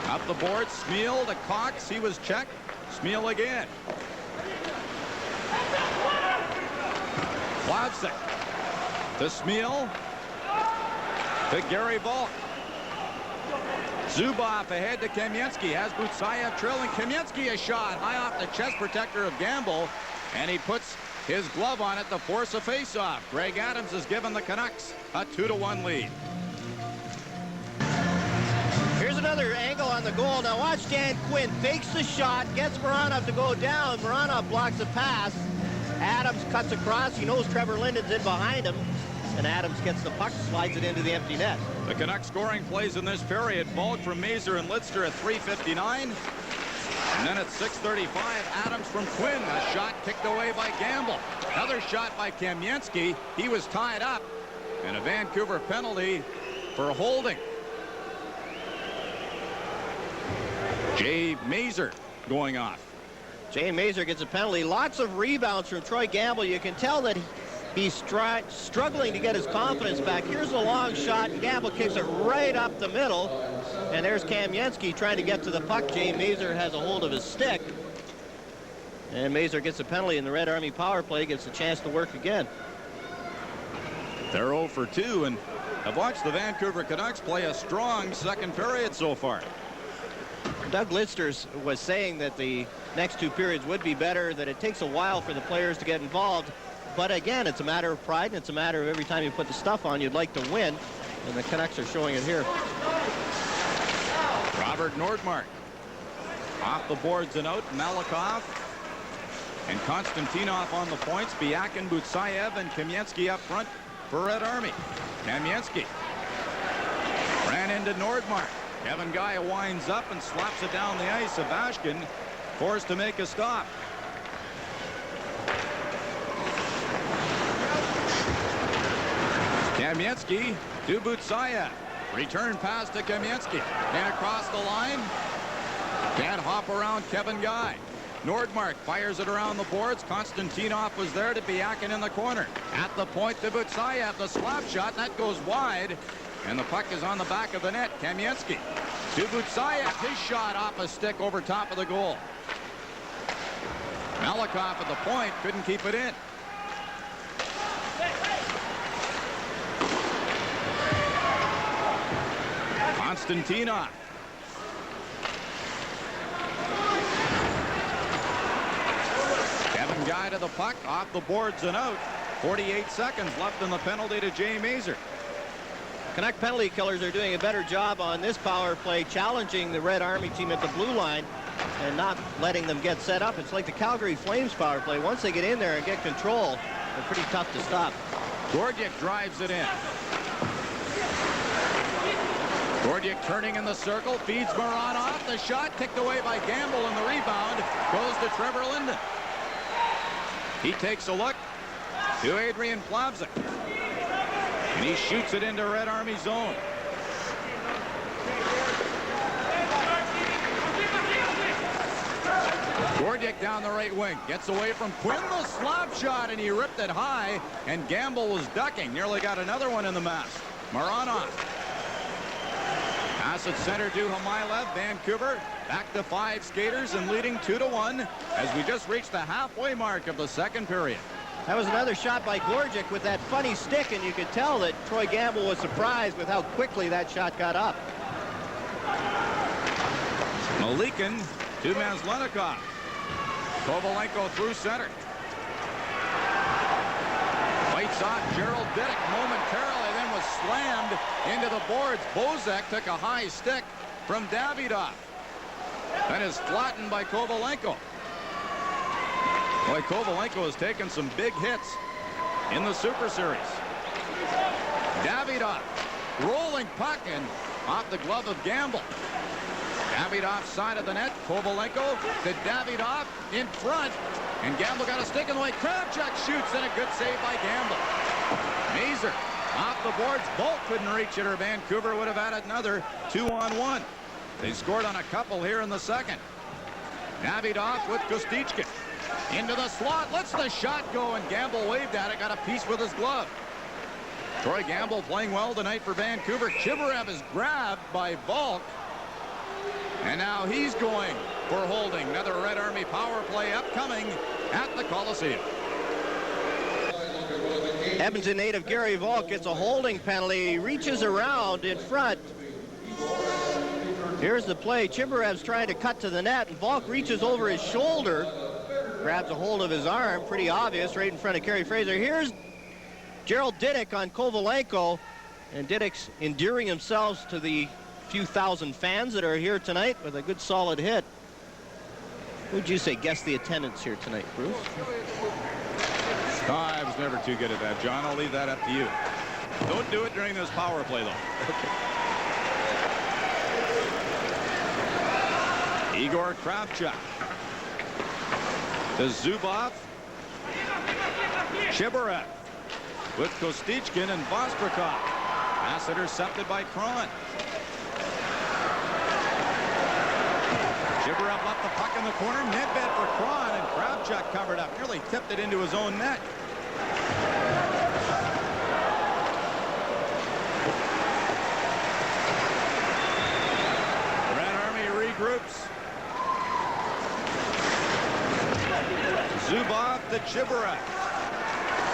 Up the board, Smeal to Cox. He was checked. Smeal again. Plavsic to Smeal. To Gary Volk. Zubov ahead to Kamensky. Has Butsayev trailing. Kamensky a shot high off the chest protector of Gamble. And he puts his glove on it to force a face-off. Greg Adams has given the Canucks a 2-1 lead. Here's another angle on the goal. Now watch Dan Quinn fakes the shot, gets Mironov to go down. Mironov blocks the pass. Adams cuts across. He knows Trevor Linden's in behind him. And Adams gets the puck, slides it into the empty net. The Canucks scoring plays in this period. Bulk from Mazur and Lidster at 3:59. And then at 6:35, Adams from Quinn. A shot kicked away by Gamble. Another shot by Kamensky. He was tied up. And a Vancouver penalty for holding. Jay Mazur going off. Jay Mazur gets a penalty. Lots of rebounds from Troy Gamble. You can tell that he's struggling to get his confidence back. Here's a long shot. Gamble kicks it right up the middle. And there's Kamensky trying to get to the puck. Jay Mazur has a hold of his stick. And Mazur gets a penalty, and the Red Army power play gets a chance to work again. They're 0 for 2, and I've watched the Vancouver Canucks play a strong second period so far. Doug Lidster was saying that the next two periods would be better, that it takes a while for the players to get involved. But again, it's a matter of pride, and it's a matter of every time you put the stuff on, you'd like to win. And the Canucks are showing it here. Robert Nordmark off the boards and out. Malakoff and Konstantinov on the points. Biakin, Butsayev, and Kamensky up front for Red Army. Kamensky ran into Nordmark. Kevin Guy winds up and slaps it down the ice. Ovechkin forced to make a stop. Kamensky to Butsayev. Return pass to Kamensky. And across the line. Can't hop around Kevin Guy. Nordmark fires it around the boards. Konstantinov was there to Biakin in the corner. At the point to Butsayev. The slap shot. That goes wide. And the puck is on the back of the net. Kamensky to Butsayev. His shot off a stick over top of the goal. Malakoff at the point. Couldn't keep it in. Konstantinov. Kevin Guy to the puck, off the boards and out. 48 seconds left in the penalty to Jay Mazur. Canuck penalty killers are doing a better job on this power play, challenging the Red Army team at the blue line and not letting them get set up. It's like the Calgary Flames power play. Once they get in there and get control, they're pretty tough to stop. Gordiuk drives it in. Gordiuk turning in the circle, feeds Moran off. The shot kicked away by Gamble, and the rebound goes to Trevor Linden. He takes a look to Adrian Plavsic, and he shoots it into Red Army zone. Gordiuk down the right wing, gets away from Quinn, the slap shot, and he ripped it high, and Gamble was ducking. Nearly got another one in the mast. Moranov. Pass at center to Hamailev. Vancouver back to 5 skaters and leading 2-1 as we just reached the halfway mark of the second period. That was another shot by Gordiuk with that funny stick, and you could tell that Troy Gamble was surprised with how quickly that shot got up. Malikin to Maslenikov. Kovalenko through center. Fights off Gerald Diddick momentarily, then was slammed into the boards. Bozek took a high stick from Davidoff. That is flattened by Kovalenko. Boy, Kovalenko has taken some big hits in the Super Series. Davidoff rolling puck and off the glove of Gamble. Davidoff side of the net. Kovalenko to Davidoff in front, and Gamble got a stick in the way. Kravchuk shoots, and a good save by Gamble. Mazur off the boards. Bolt couldn't reach it, or Vancouver would have added another 2-on-1. They scored on a couple here in the second. Davidoff with Kostichkin into the slot, lets the shot go, and Gamble waved at it, got a piece with his glove. Troy Gamble playing well tonight for Vancouver. Chibarev is grabbed by Volk, and now he's going for holding. Another Red Army power play upcoming at the Coliseum. Edmonton native Gary Volk gets a holding penalty. He reaches around in front. Here's the play. Chibarev's trying to cut to the net, and Volk reaches over his shoulder, grabs a hold of his arm, pretty obvious, right in front of Kerry Fraser. Here's Gerald Diddick on Kovalenko, and Diddick's endearing himself to the few thousand fans that are here tonight with a good solid hit. Who'd you say guess the attendance here tonight, Bruce? Oh, I was never too good at that, John. I'll leave that up to you. Don't do it during this power play, though. Okay. Igor Kravchuk to Zubov. Chibarev with Kostichkin and Vostrikov. Pass intercepted by Kron. Chibarev left the puck in the corner. Net bed for Kron, and Kravchuk covered up. Nearly tipped it into his own net. Red Army regroups. Zubov to Chibarev.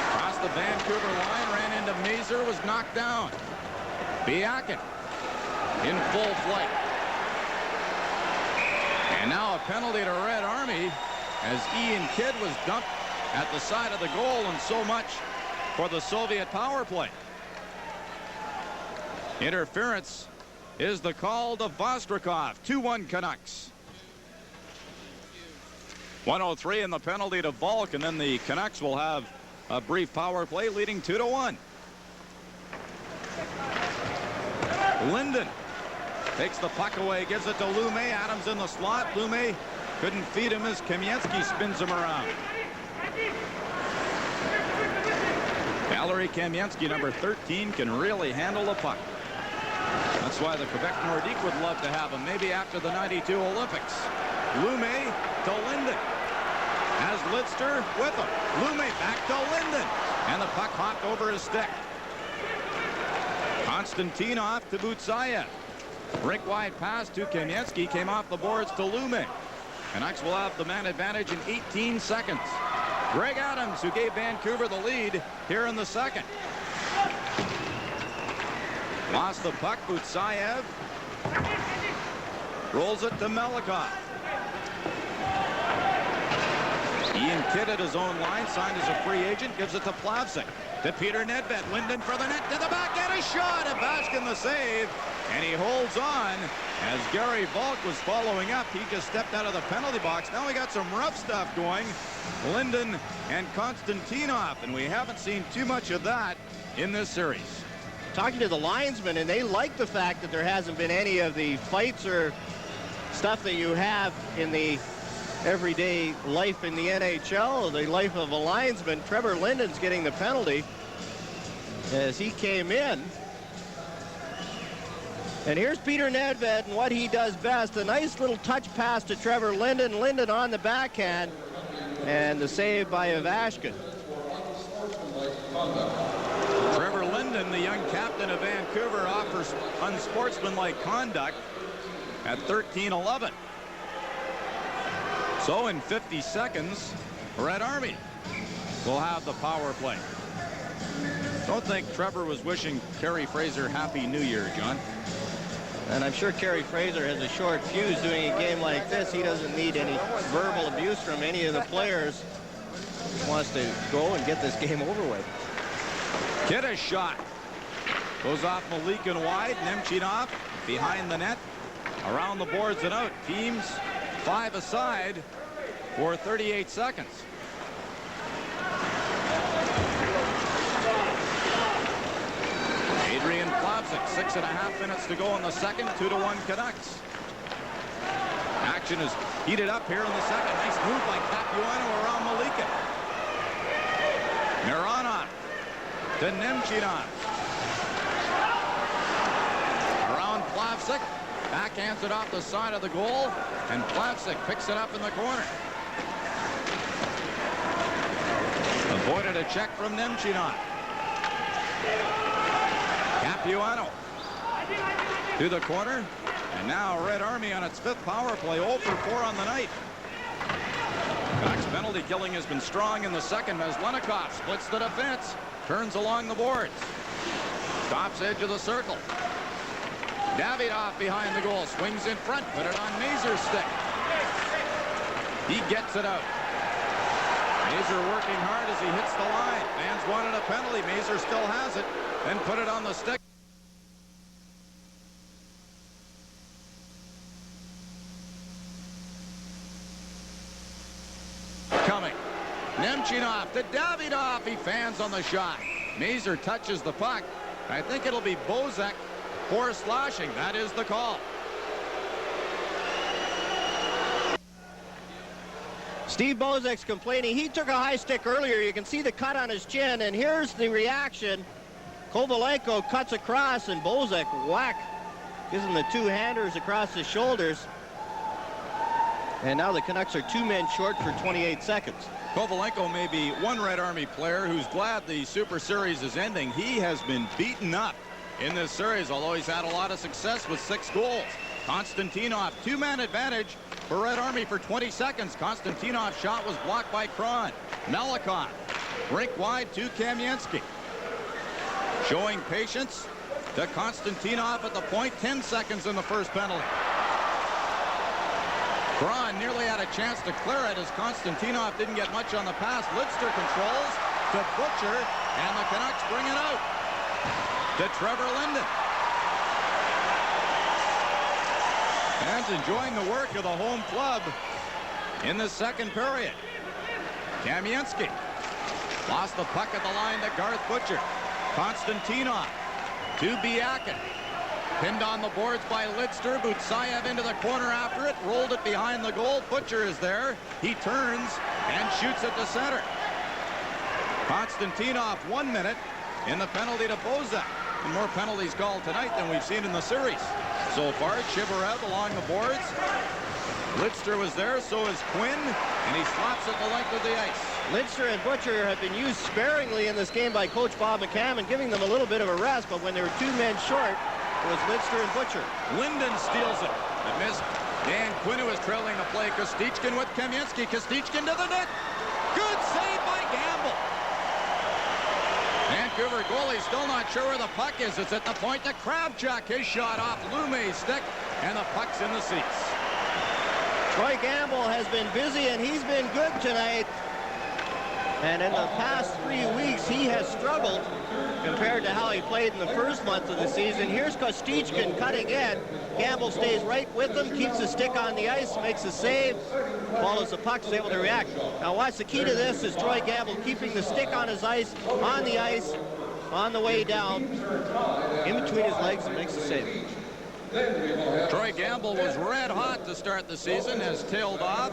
Across the Vancouver line, ran into Mazur, was knocked down. Biakin in full flight. And now a penalty to Red Army as Ian Kidd was dumped at the side of the goal, and so much for the Soviet power play. Interference is the call to Vostrikov. 2-1 Canucks. 103 and the penalty to Volk, and then the Canucks will have a brief power play leading 2-1. Linden takes the puck away, gives it to Lume. Adams in the slot. Lume couldn't feed him as Kamensky spins him around. Valery Kamensky, number 13, can really handle the puck. That's why the Quebec Nordique would love to have him, maybe after the '92 Olympics. Lume to Linden. Has Lidster with him. Lume back to Linden. And the puck hopped over his stick. Konstantinov to Butsayev. Rink wide pass to Kamensky. Came off the boards to Lume. Canucks will have the man advantage in 18 seconds. Greg Adams, who gave Vancouver the lead here in the second. Lost the puck. Butsayev rolls it to Melikov. Ian Kidd at his own line, signed as a free agent, gives it to Plavsic. To Peter Nedved. Linden for the net, to the back, and a shot. And Baskin the save. And he holds on as Gary Volk was following up. He just stepped out of the penalty box. Now we got some rough stuff going. Linden and Konstantinov, and we haven't seen too much of that in this series. Talking to the linesmen, and they like the fact that there hasn't been any of the fights or stuff that you have in the everyday life in the NHL, the life of a linesman. Trevor Linden's getting the penalty as he came in. And here's Peter Nedved and what he does best. A nice little touch pass to Trevor Linden. Linden on the backhand. And the save by Ovechkin. Trevor Linden, the young captain of Vancouver, offers unsportsmanlike conduct at 13-11. So in 50 seconds, Red Army will have the power play. Don't think Trevor was wishing Kerry Fraser Happy New Year, John. And I'm sure Kerry Fraser has a short fuse doing a game like this. He doesn't need any verbal abuse from any of the players. He wants to go and get this game over with. Get a shot. Goes off Malik and wide. Nemchinov behind the net. Around the boards and out. Teams 5 aside for 38 seconds. Adrian Plavsic, 6.5 minutes to go in the second. 2-1 Canucks. Action is heated up here in the second. Nice move by Capuano around Malika. Mironov to Nemchinov. Around Plavsic. Backhands it off the side of the goal. And Plavsic picks it up in the corner. Avoided a check from Nemchinov. Capuano to the corner, and now Red Army on its 5th power play, 0 for 4 on the night. Canucks penalty killing has been strong in the second as Lenikov splits the defense, turns along the boards, stops edge of the circle. Davidoff behind the goal, swings in front, put it on Mazur's stick. He gets it out. Mazur working hard as he hits the line. Fans wanted a penalty. Mazur still has it. Then put it on the stick. Coming. Nemchinov to Davidoff. He fans on the shot. Mazur touches the puck. I think it'll be Bozek for slashing. That is the call. Steve Bozek's complaining. He took a high stick earlier. You can see the cut on his chin, and here's the reaction. Kovalenko cuts across, and Bozek whack. Gives him the two-handers across his shoulders. And now the Canucks are 2 men short for 28 seconds. Kovalenko may be one Red Army player who's glad the Super Series is ending. He has been beaten up in this series, although he's had a lot of success with 6 goals. Konstantinov, 2-man advantage for Red Army for 20 seconds. Konstantinov's shot was blocked by Kron. Melikov, rink wide to Kamensky. Showing patience to Konstantinov at the point. 10 seconds in the first penalty. Kron nearly had a chance to clear it as Konstantinov didn't get much on the pass. Lidster controls to Butcher, and the Canucks bring it out to Trevor Linden. Fans enjoying the work of the home club in the second period. Kamensky lost the puck at the line to Garth Butcher. Konstantinov to Biakin. Pinned on the boards by Lidster. Butsayev into the corner after it. Rolled it behind the goal. Butcher is there. He turns and shoots it to center. Konstantinov 1 minute in the penalty to Bozek. And more penalties called tonight than we've seen in the series so far. Shivarev along the boards. Lidster was there, so is Quinn, and he slaps at the length of the ice. Lidster and Butcher have been used sparingly in this game by Coach Bob McCammon, giving them a little bit of a rest, but when they were 2 men short, it was Lidster and Butcher. Linden steals it. It missed Dan Quinn, who was trailing the play. Kostichkin with Kamensky. Kostichkin to the net. Good save by Gamble. Vancouver goalie still not sure where the puck is. It's at the point to Kravchuk. His shot off Lume's stick, and the puck's in the seats. Troy Gamble has been busy, and he's been good tonight. And in the past 3 weeks, he has struggled compared to how he played in the first month of the season. Here's Kostichkin cutting in. Gamble stays right with him, keeps the stick on the ice, makes a save, follows the puck, is able to react. Now watch, the key to this is Troy Gamble keeping the stick on his ice, on the way down, in between his legs, and makes the save. Troy Gamble was red hot to start the season, has tailed off,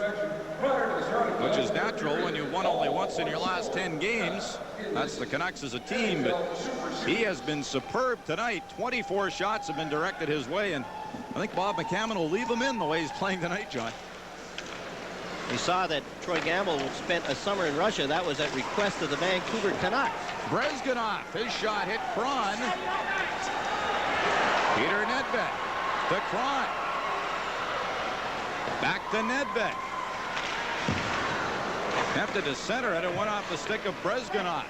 which is natural when you won only once in your last 10 games. That's the Canucks as a team, but he has been superb tonight. 24 shots have been directed his way, and I think Bob McCammon will leave him in the way he's playing tonight, John. We saw that Troy Gamble spent a summer in Russia. That was at request of the Vancouver Canucks. Brezhganov, his shot hit Kron. Peter Nedved to Kron. Back to Nedved. Tempted to center it. It went off the stick of Brezhganov.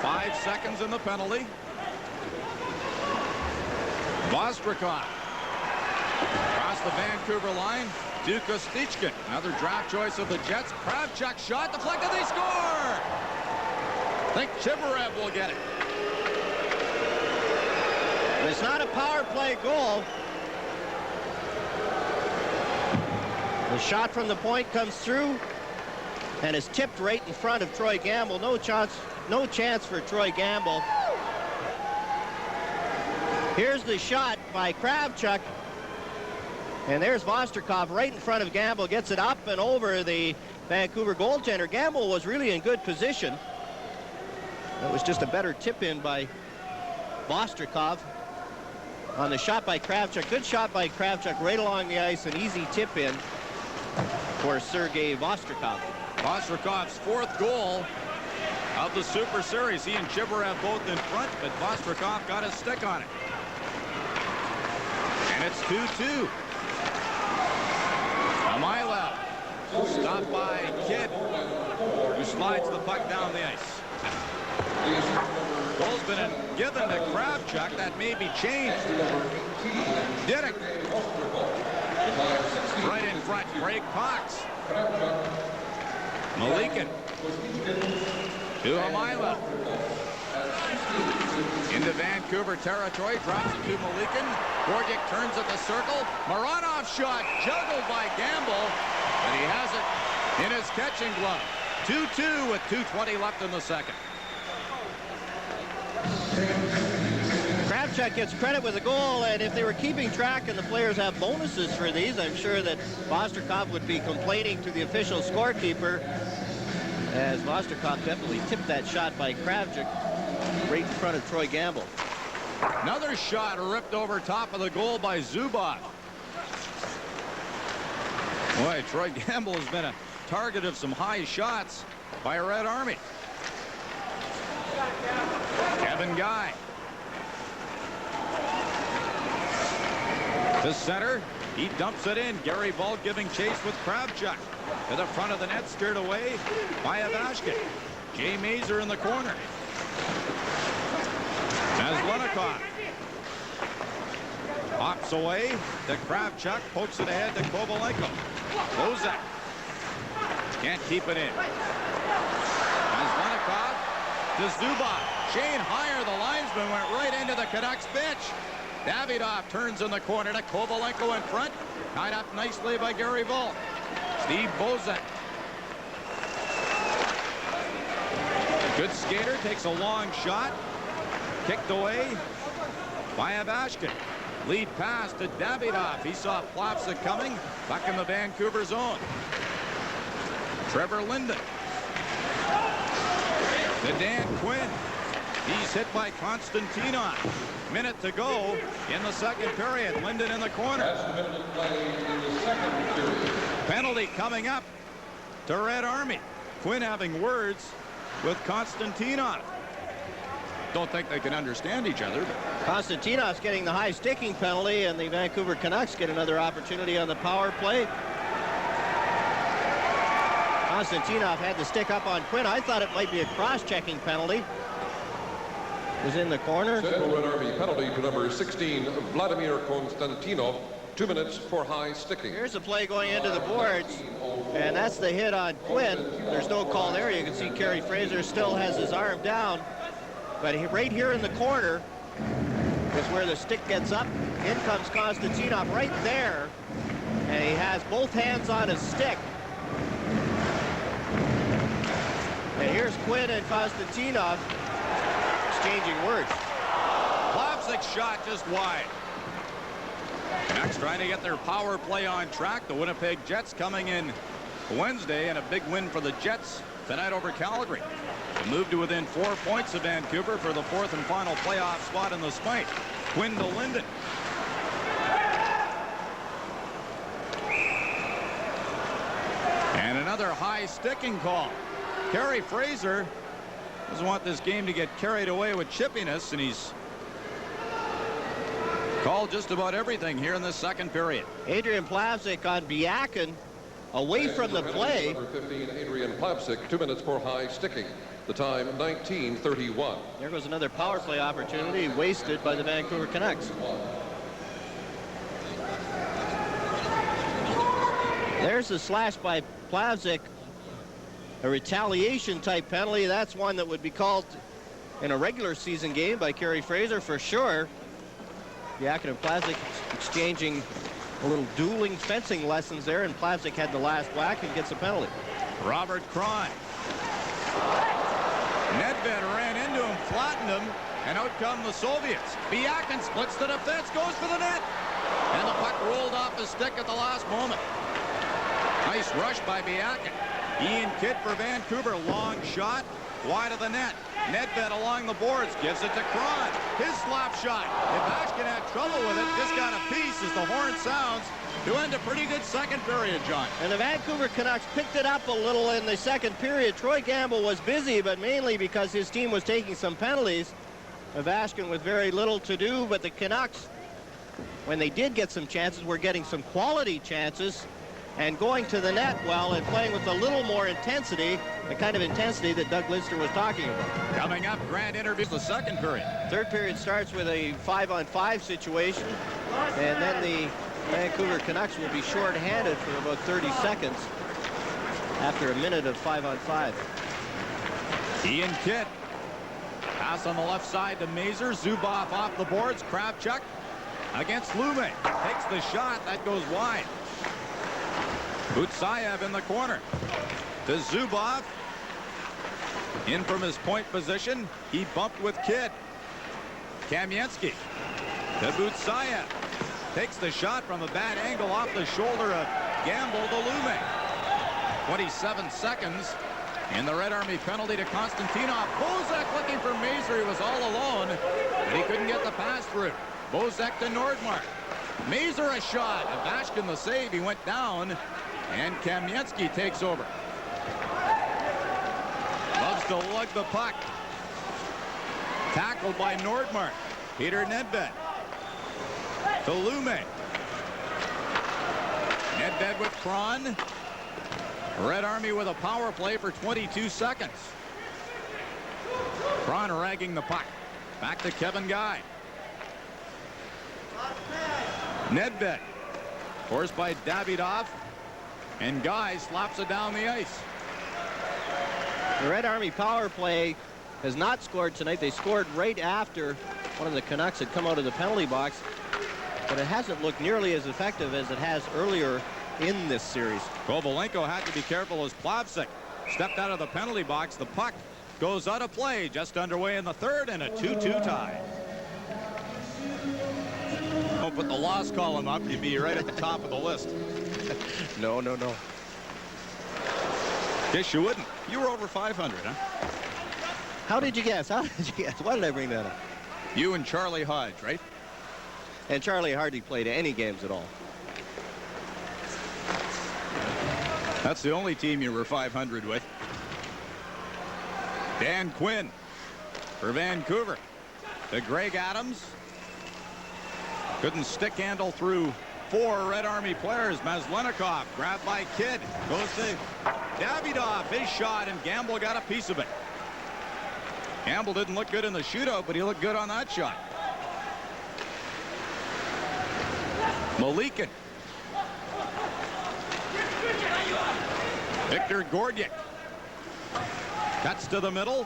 5 seconds in the penalty. Vostrikov across the Vancouver line to Kostichkin. Another draft choice of the Jets. Kravchuk shot deflected. They score! I think Chibarev will get it. It's not a power play goal. The shot from the point comes through and is tipped right in front of Troy Gamble. No chance for Troy Gamble. Here's the shot by Kravchuk. And there's Vostrikov right in front of Gamble. Gets it up and over the Vancouver goaltender. Gamble was really in good position. That was just a better tip in by Vostrikov on the shot by Kravchuk. Good shot by Kravchuk right along the ice. An easy tip in for Sergei Vostrikov. Vostrikov's 4th goal of the Super Series. He and Chibarev both in front, but Vostrikov got his stick on it. And it's 2-2. Amylov stopped by Kidd, who slides the puck down the ice. Goal's been given to Kravchuk. That may be changed. Diddick. Right in front, Craig Cox. Malikin. To Amylov. Into Vancouver territory, drops it to Malikin. Gordiak turns at the circle. Maranov shot juggled by Gamble, but he has it in his catching glove. 2-2 with 2:20 left in the second. Kravchuk gets credit with a goal, and if they were keeping track and the players have bonuses for these, I'm sure that Vostrikov would be complaining to the official scorekeeper, as Vostrikov definitely tipped that shot by Kravchuk right in front of Troy Gamble. Another shot ripped over top of the goal by Zubov. Boy, Troy Gamble has been a target of some high shots by Red Army. Kevin Guy. To center. He dumps it in. Gary Volk giving chase with Kravchuk. To the front of the net, steered away by Avashkin. Jay Mazer in the corner. As Lenikoff pops away to Kravchuk, pokes it ahead to Kovalenko. Bozak can't keep it in. As Lenikoff to Zubov. Shane Higher, the linesman, went right into the Canucks bench. Davidoff turns in the corner to Kovalenko in front. Tied up nicely by Gary Volk. Steve Bozak. Good skater, takes a long shot. Kicked away by Avashkin. Lead pass to Davidoff. He saw Plopsa coming. Back in the Vancouver zone. Trevor Linden. To Dan Quinn. He's hit by Konstantinov. Minute to go in the second period. Linden in the corner. That's the minute of play in the second period. Penalty coming up to Red Army. Quinn having words with Konstantinov. Don't think they can understand each other. But Konstantinov's getting the high sticking penalty, and the Vancouver Canucks get another opportunity on the power play. Konstantinov had to stick up on Quinn. I thought it might be a cross-checking penalty. Was in the corner. Central Red Army penalty to number 16, Vladimir Konstantinov. 2 minutes for high sticking. Here's the play going into the boards, and that's the hit on Quinn. There's no call there. You can see Kerry Fraser still has his arm down, but right here in the corner is where the stick gets up. In comes Konstantinov right there, and he has both hands on his stick. And here's Quinn and Konstantinov exchanging words. Plavsic's shot just wide. Canucks trying to get their power play on track. The Winnipeg Jets coming in Wednesday, and a big win for the Jets tonight over Calgary. They move to within 4 points of Vancouver for the fourth and final playoff spot in the Smythe. Quinn to Linden. And another high sticking call. Kerry Fraser doesn't want this game to get carried away with chippiness, and he's called just about everything here in the second period. Adrian Plavsic on Biakin away from the play. Number 15, Adrian Plavsic, 2 minutes for high sticking. The time 19:31. There goes another power play opportunity wasted by the Vancouver Canucks. There's a slash by Plavsic, a retaliation type penalty. That's one that would be called in a regular season game by Kerry Fraser for sure. Biakin and Plavsic exchanging a little dueling fencing lessons there, and Plavsic had the last whack and gets a penalty. Robert Cron. Nedved ran into him, flattened him, and out come the Soviets. Biakin splits to the fence, goes for the net, and the puck rolled off his stick at the last moment. Nice rush by Biakin. Ian Kidd for Vancouver, long shot, wide of the net. Nedved along the boards, gives it to Cron. His slap shot. Ivashkin had trouble with it, just got a piece as the horn sounds to end a pretty good second period, John. And the Vancouver Canucks picked it up a little in the second period. Troy Gamble was busy, but mainly because his team was taking some penalties. Ivashkin with very little to do, but the Canucks, when they did get some chances, were getting some quality chances and going to the net well and playing with a little more intensity, the kind of intensity that Doug Lidster was talking about. Coming up, grand interviews the second period. Third period starts with a 5-on-5 situation, and then the Vancouver Canucks will be short-handed for about 30 seconds after a minute of 5-on-5. Ian Kidd. Pass on the left side to Mazur. Zubov off the boards. Kravchuk against Lume. Takes the shot. That goes wide. Butsayev in the corner to Zubov. In from his point position. He bumped with Kidd. Kamensky to Butsayev. Takes the shot from a bad angle off the shoulder of Gamble to Lume. 27 seconds. And the Red Army penalty to Konstantinov. Bozak looking for Mazur. He was all alone, but he couldn't get the pass through. Bozak to Nordmark. Mazur a shot. Ivashkin the save. He went down, and Kamensky takes over. Loves to lug the puck. Tackled by Nordmark. Peter Nedved to Lume. Nedved with Cron. Red Army with a power play for 22 seconds. Cron ragging the puck. Back to Kevin Guy. Nedved forced by Davidoff, and Guy slaps it down the ice. The Red Army power play has not scored tonight. They scored right after one of the Canucks had come out of the penalty box, but it hasn't looked nearly as effective as it has earlier in this series. Kovalenko had to be careful as Plavsic stepped out of the penalty box. The puck goes out of play, just underway in the third, and a 2-2 tie. Don't put the loss column up, you'd be right at the top of the list. No. Guess you wouldn't. You were over 500, huh? How did you guess? How did you guess? Why did I bring that up? You and Charlie Hodge, right? And Charlie hardly played any games at all. That's the only team you were 500 with. Dan Quinn for Vancouver. To Greg Adams. Couldn't stick handle through 4 Red Army players. Maslenikov grabbed by Kidd. Goes to Davidoff. His shot, and Gamble got a piece of it. Gamble didn't look good in the shootout, but he looked good on that shot. Malikin. Victor Gordiak. Cuts to the middle.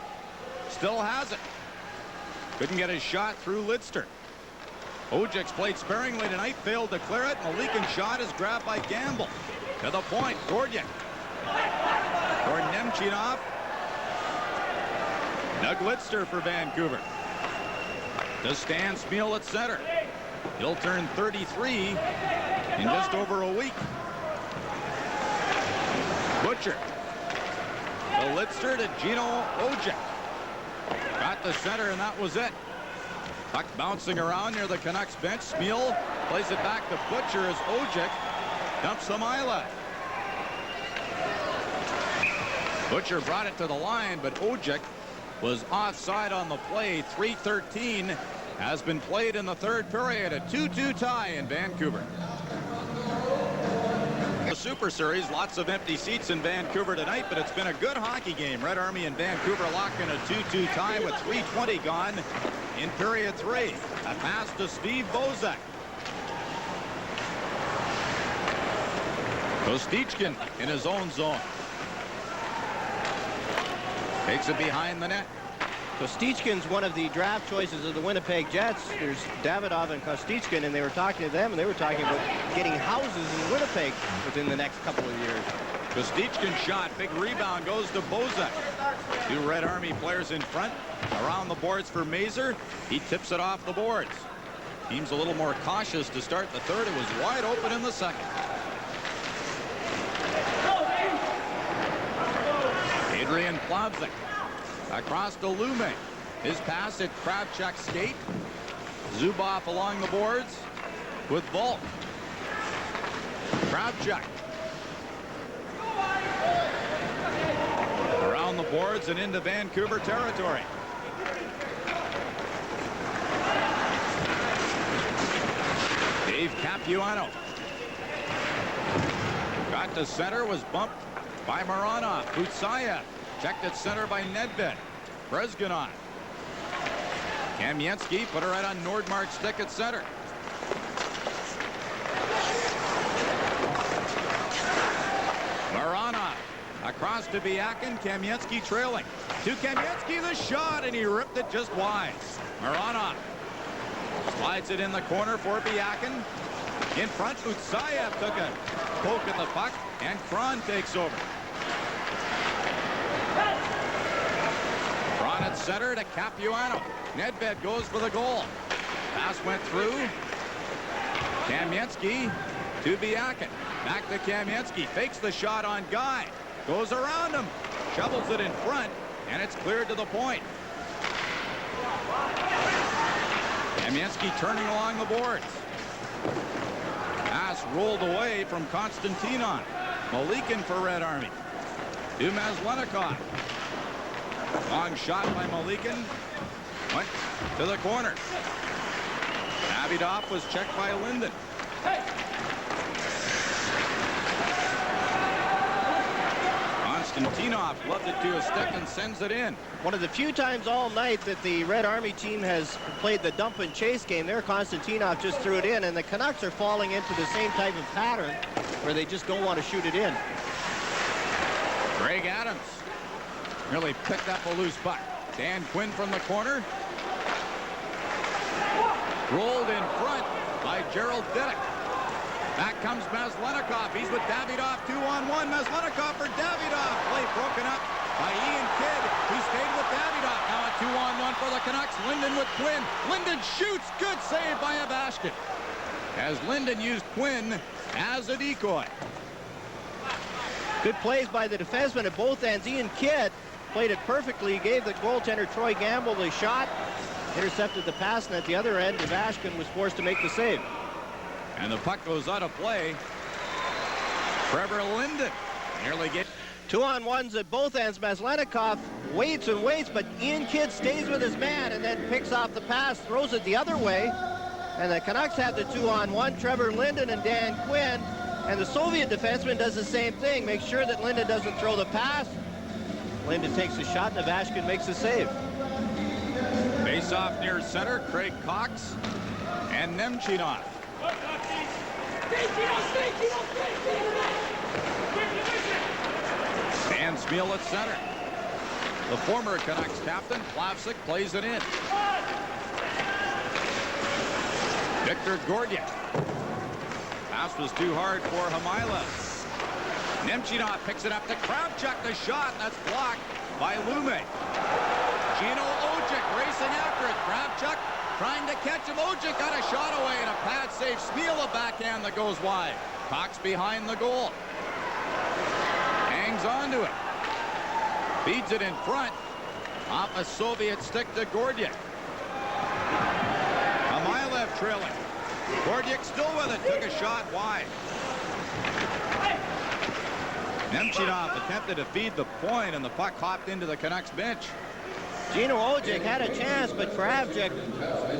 Still has it. Couldn't get his shot through Lidster. Ojek's played sparingly tonight. Failed to clear it. Malikin's shot is grabbed by Gamble. To the point. Gordiak. For Nemchinov. Doug Lidster for Vancouver. To Stan Smeal at center. He'll turn 33 in just over a week. Butcher. To Lidster to Gino Ojek. Got the center, and that was it. Puck bouncing around near the Canucks bench. Smeal plays it back to Butcher as Ojek dumps the Mila. Butcher brought it to the line, but Ojek was offside on the play. 3:13 has been played in the third period. A 2-2 tie in Vancouver. The Super Series, lots of empty seats in Vancouver tonight, but it's been a good hockey game. Red Army and Vancouver locked in a 2-2 tie with 3:20 gone in period 3. A pass to Steve Bozak. Kostichkin in his own zone. Takes it behind the net. Kostichkin's one of the draft choices of the Winnipeg Jets. There's Davidoff and Kostichkin, and they were talking to them, and they were talking about getting houses in Winnipeg within the next couple of years. Kostichkin shot. Big rebound goes to Bozak. 2 Red Army players in front. Around the boards for Mazur. He tips it off the boards. Team's a little more cautious to start the third. It was wide open in the second. Adrian Plavzik. Across to Lume. His pass at Kravchuk's skate. Zubov along the boards with Volk. Kravchuk. Around the boards and into Vancouver territory. Dave Capuano. Got to center, was bumped by Maranov. Butsayev checked at center by Nedved. Brezganov. Kamensky put her right on Nordmark's stick at center. Maranov across to Biakin. Kamensky trailing. To Kamensky, the shot, and he ripped it just wide. Maranov slides it in the corner for Biakin. In front, Utsayev took a poke at the puck, and Kron takes over. Kron at center to Capuano. Nedved goes for the goal. Pass went through. Kamensky to Biakin. Back to Kamensky. Fakes the shot on Guy. Goes around him. Shovels it in front, and it's cleared to the point. Kamensky turning along the boards. Pass rolled away from Konstantinov. Malikin for Red Army. To Maslenikov. Long shot by Malikin. Went to the corner. Davidoff was checked by Linden. Konstantinov left it to a stick and sends it in. One of the few times all night that the Red Army team has played the dump and chase game. There, Konstantinov just threw it in, and the Canucks are falling into the same type of pattern where they just don't want to shoot it in. Greg Adams nearly picked up a loose puck. Dan Quinn from the corner. Rolled in front by Gerald Diddick. Back comes Maslenikov. He's with Davidoff 2-on-1. Maslenikov for Davidoff. Play broken up by Ian Kidd, who stayed with Davidoff. Now a 2-on-1 for the Canucks. Linden with Quinn. Linden shoots. Good save by Avashkin. As Linden used Quinn as a decoy. Good plays by the defenseman at both ends. Ian Kidd played it perfectly. He gave the goaltender Troy Gamble the shot, intercepted the pass, and at the other end, Vashkin was forced to make the save. And the puck goes out of play. Trevor Linden nearly gets 2-on-1s at both ends. Maslenikov waits and waits, but Ian Kidd stays with his man and then picks off the pass, throws it the other way. And the Canucks have the 2-on-1, Trevor Linden and Dan Quinn. And the Soviet defenseman does the same thing, makes sure that Linden doesn't throw the pass. Linden takes the shot, and Vashkin makes the save. face off near center. Craig Cox and Nemchinov. Dan Smeal at center. The former Canucks captain, Plavsic, plays it in. Victor Gordiak. Pass was too hard for Hamaila. Nemchinov picks it up to Kravchuk. The shot, and that's blocked by Lume. Gino Ojic racing after it. Kravchuk trying to catch him. Ojic got a shot away, and a pad save. Smeal a backhand that goes wide. Cox behind the goal. Hangs on to it. Feeds it in front. Off a Soviet stick to Gordiak. Hamilev trailing. Gordiak still with it. Took a shot wide. Nemchinov attempted to feed the point, and the puck hopped into the Canucks bench. Gino Ojic had a chance, but Kravchuk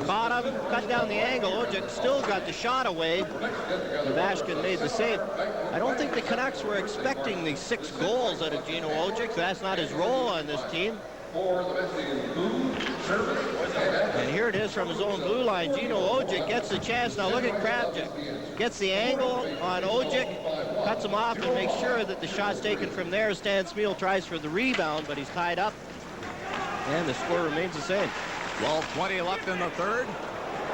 caught him, cut down the angle. Ojic still got the shot away. Vashkin made the save. I don't think the Canucks were expecting the 6 goals out of Gino Ojic. That's not his role on this team. And here it is from his own blue line. Gino Ojic gets the chance. Now look at Kravchuk. Gets the angle on Ojic, cuts him off, and makes sure that the shot's taken from there. Stan Smeal tries for the rebound, but he's tied up. And the score remains the same. 12:20 left in the third.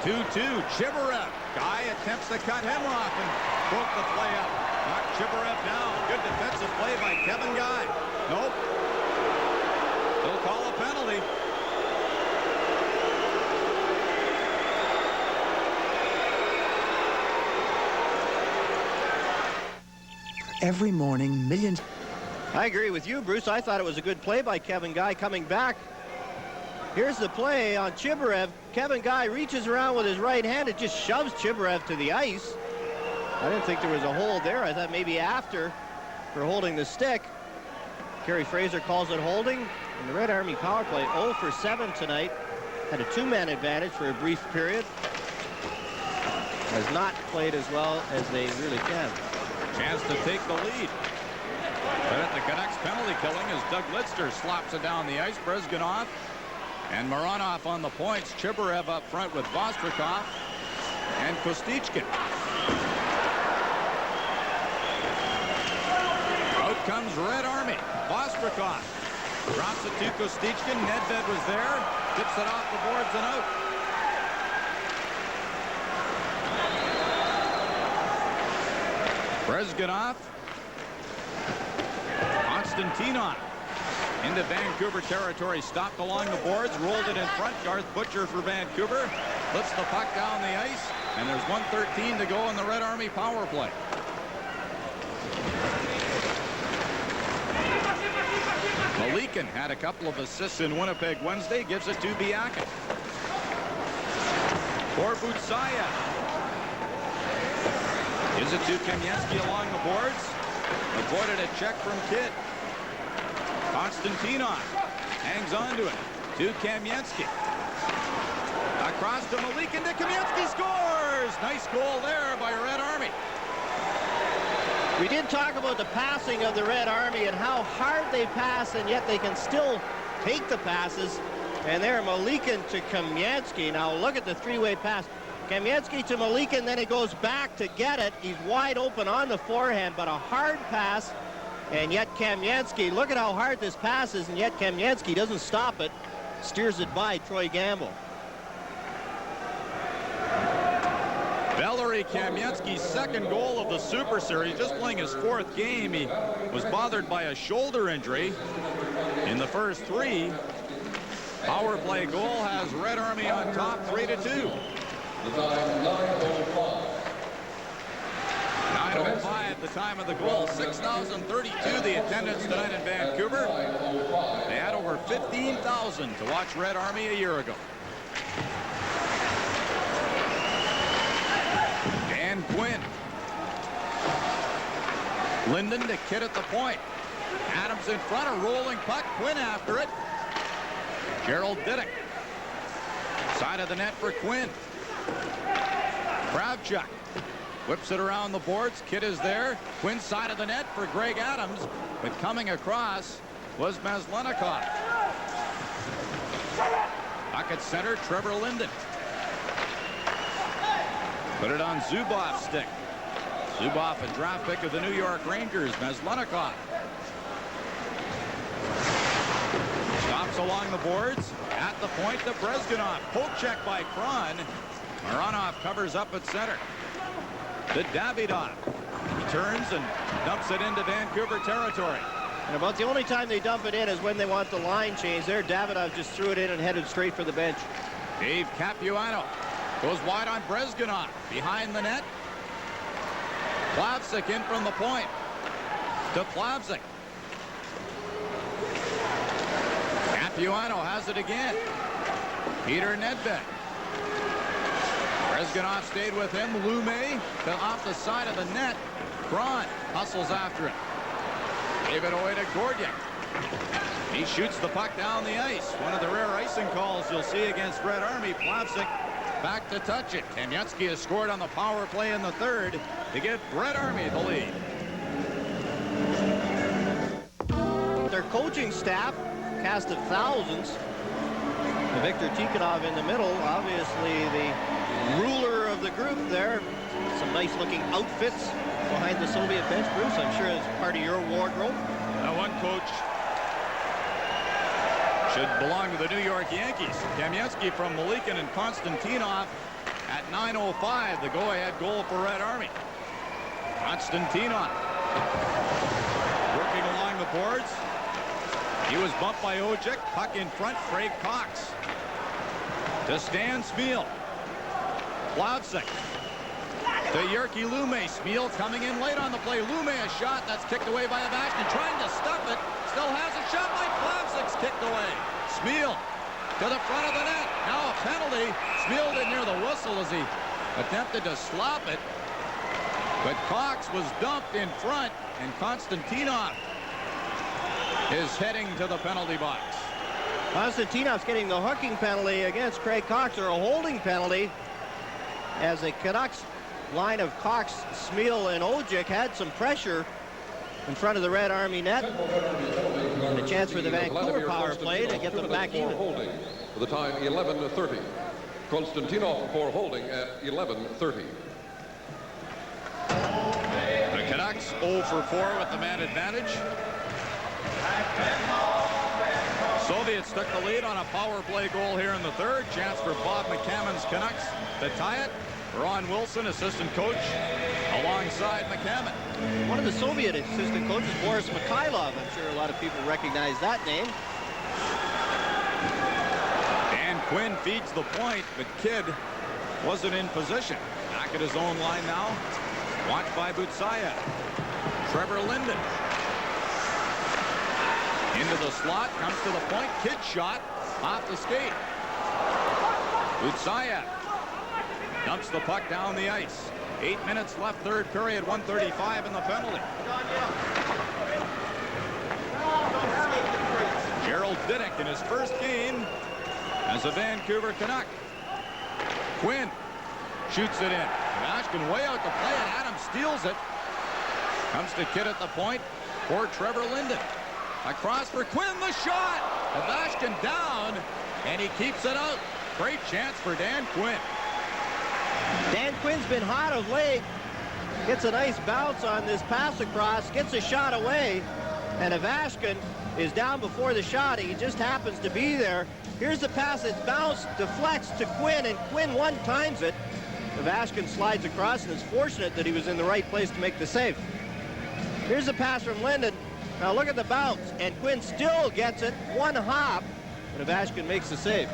2-2. Chibarev. Guy attempts to cut him off and broke the play up. Knocked Chibarev down. Good defensive play by Kevin Guy. Nope. They'll call a penalty. Every morning, millions. I agree with you, Bruce. I thought it was a good play by Kevin Guy coming back. Here's the play on Chibarev. Kevin Guy reaches around with his right hand. It just shoves Chibarev to the ice. I didn't think there was a hold there. I thought maybe after for holding the stick. Kerry Fraser calls it holding. And the Red Army power play 0 for 7 tonight. Had a 2-man advantage for a brief period. Has not played as well as they really can. Chance to take the lead. But at the Canucks penalty killing as Doug Lidster slops it down the ice. Brezgunov and Mironov on the points. Chibarev up front with Vostrikov and Kostichkin. Out comes Red Army. Vostrikov drops it to Kostichkin. Nedved was there. Tips it off the boards and out. Brezgunov. Konstantinov into Vancouver territory, stopped along the boards, rolled it in front. Garth Butcher for Vancouver, lifts the puck down the ice, and there's 1:13 to go in the Red Army power play. Malikin had a couple of assists in Winnipeg Wednesday, gives it to Biakin. For Butsaya. Gives it to Kamensky along the boards. Avoided a check from Kidd. Konstantinov hangs on to it to Kamensky. Across to Malikin to Kamensky, scores! Nice goal there by Red Army. We did talk about the passing of the Red Army and how hard they pass, and yet they can still take the passes. And there, Malikin to Kamensky. Now look at the three-way pass. Kamensky to Malikin, then he goes back to get it. He's wide open on the forehand, but a hard pass. And yet Kamensky, look at how hard this pass is, and yet Kamensky doesn't stop it. Steers it by Troy Gamble. Valery Kamensky's second goal of the Super Series, just playing his 4th game. He was bothered by a shoulder injury in the first 3. Power play goal has Red Army on top 3-2. 9:05 at the time of the goal. 6,032 the attendance tonight in Vancouver. They had over 15,000 to watch Red Army a year ago. Dan Quinn. Linden to Kidd at the point. Adams in front, a rolling puck. Quinn after it. Gerald Diddick. Side of the net for Quinn. Kravchuk whips it around the boards. Kidd is there. Quinn's side of the net for Greg Adams. But coming across was Maslenikov. Puck at center, Trevor Linden. Put it on Zubov's stick. Zubov, a draft pick of the New York Rangers. Maslenikov stops along the boards. At the point to Brezgunov. Poke check by Kron. Maranov covers up at center. To Davidov. He turns and dumps it into Vancouver territory. And about the only time they dump it in is when they want the line change. There, Davidov just threw it in and headed straight for the bench. Dave Capuano goes wide on Brezgunov. Behind the net. Plavsic in from the point. To Plavsic. Capuano has it again. Peter Nedved. Brezgunov stayed with him. Lume to off the side of the net. Kron hustles after it. Gave it away to Gordiak. He shoots the puck down the ice. One of the rare icing calls you'll see against Red Army. Plavsic back to touch it. Kamensky has scored on the power play in the third to give Red Army the lead. Their coaching staff, cast of thousands. Viktor Tikhonov in the middle, obviously the ruler of the group there. Some nice looking outfits behind the Soviet bench. Bruce, I'm sure it's part of your wardrobe. That one coach should belong to the New York Yankees. Kamensky from Malikin and Konstantinov at 9:05. The go-ahead goal for Red Army. Konstantinov working along the boards. He was bumped by Ojik. Puck in front. Craig Cox to Stan Smeal. Plavsic to Yerky Lume. Smeal coming in late on the play. Lume a shot that's kicked away by Avashkin. Trying to stuff it. Still has a shot by Plavsic's kicked away. Smeal to the front of the net. Now a penalty. Smeal didn't hear the whistle as he attempted to slop it. But Cox was dumped in front, and Konstantinov is heading to the penalty box. Konstantinov's getting the hooking penalty against Craig Cox, or a holding penalty, as the Canucks line of Cox, Smeal, and Ojik had some pressure in front of the Red Army net. And a chance for the Vancouver power play to get them back even. Holding for the time 11:30. Konstantinov for holding at 11:30. The Canucks 0 for 4 with the man advantage. Soviets took the lead on a power play goal here in the third. Chance for Bob McCammon's Canucks to tie it. Ron Wilson, assistant coach, alongside McCammon. One of the Soviet assistant coaches, Boris Mikhailov. I'm sure a lot of people recognize that name. Dan Quinn feeds the point, but Kidd wasn't in position. Back at his own line now. Watched by Butsayev. Trevor Linden. Into the slot, comes to the point. Kidd shot off the skate. Butsayev dumps the puck down the ice. 8 minutes left, third period, 1:35 in the penalty. Gerald Diddick in his first game as a Vancouver Canuck. Quinn shoots it in. Ovechkin way out to play it. Adams steals it. Comes to Kidd at the point for Trevor Linden. Across for Quinn, the shot. Ovechkin down, and he keeps it out. Great chance for Dan Quinn. Dan Quinn's been hot of late. Gets a nice bounce on this pass across, gets a shot away, and Ovechkin is down before the shot. He just happens to be there. Here's the pass that's bounced, deflects to Quinn, and Quinn one times it. Ovechkin slides across and is fortunate that he was in the right place to make the save. Here's the pass from Linden. Now look at the bounce, and Quinn still gets it, one hop, but Ovechkin makes the save.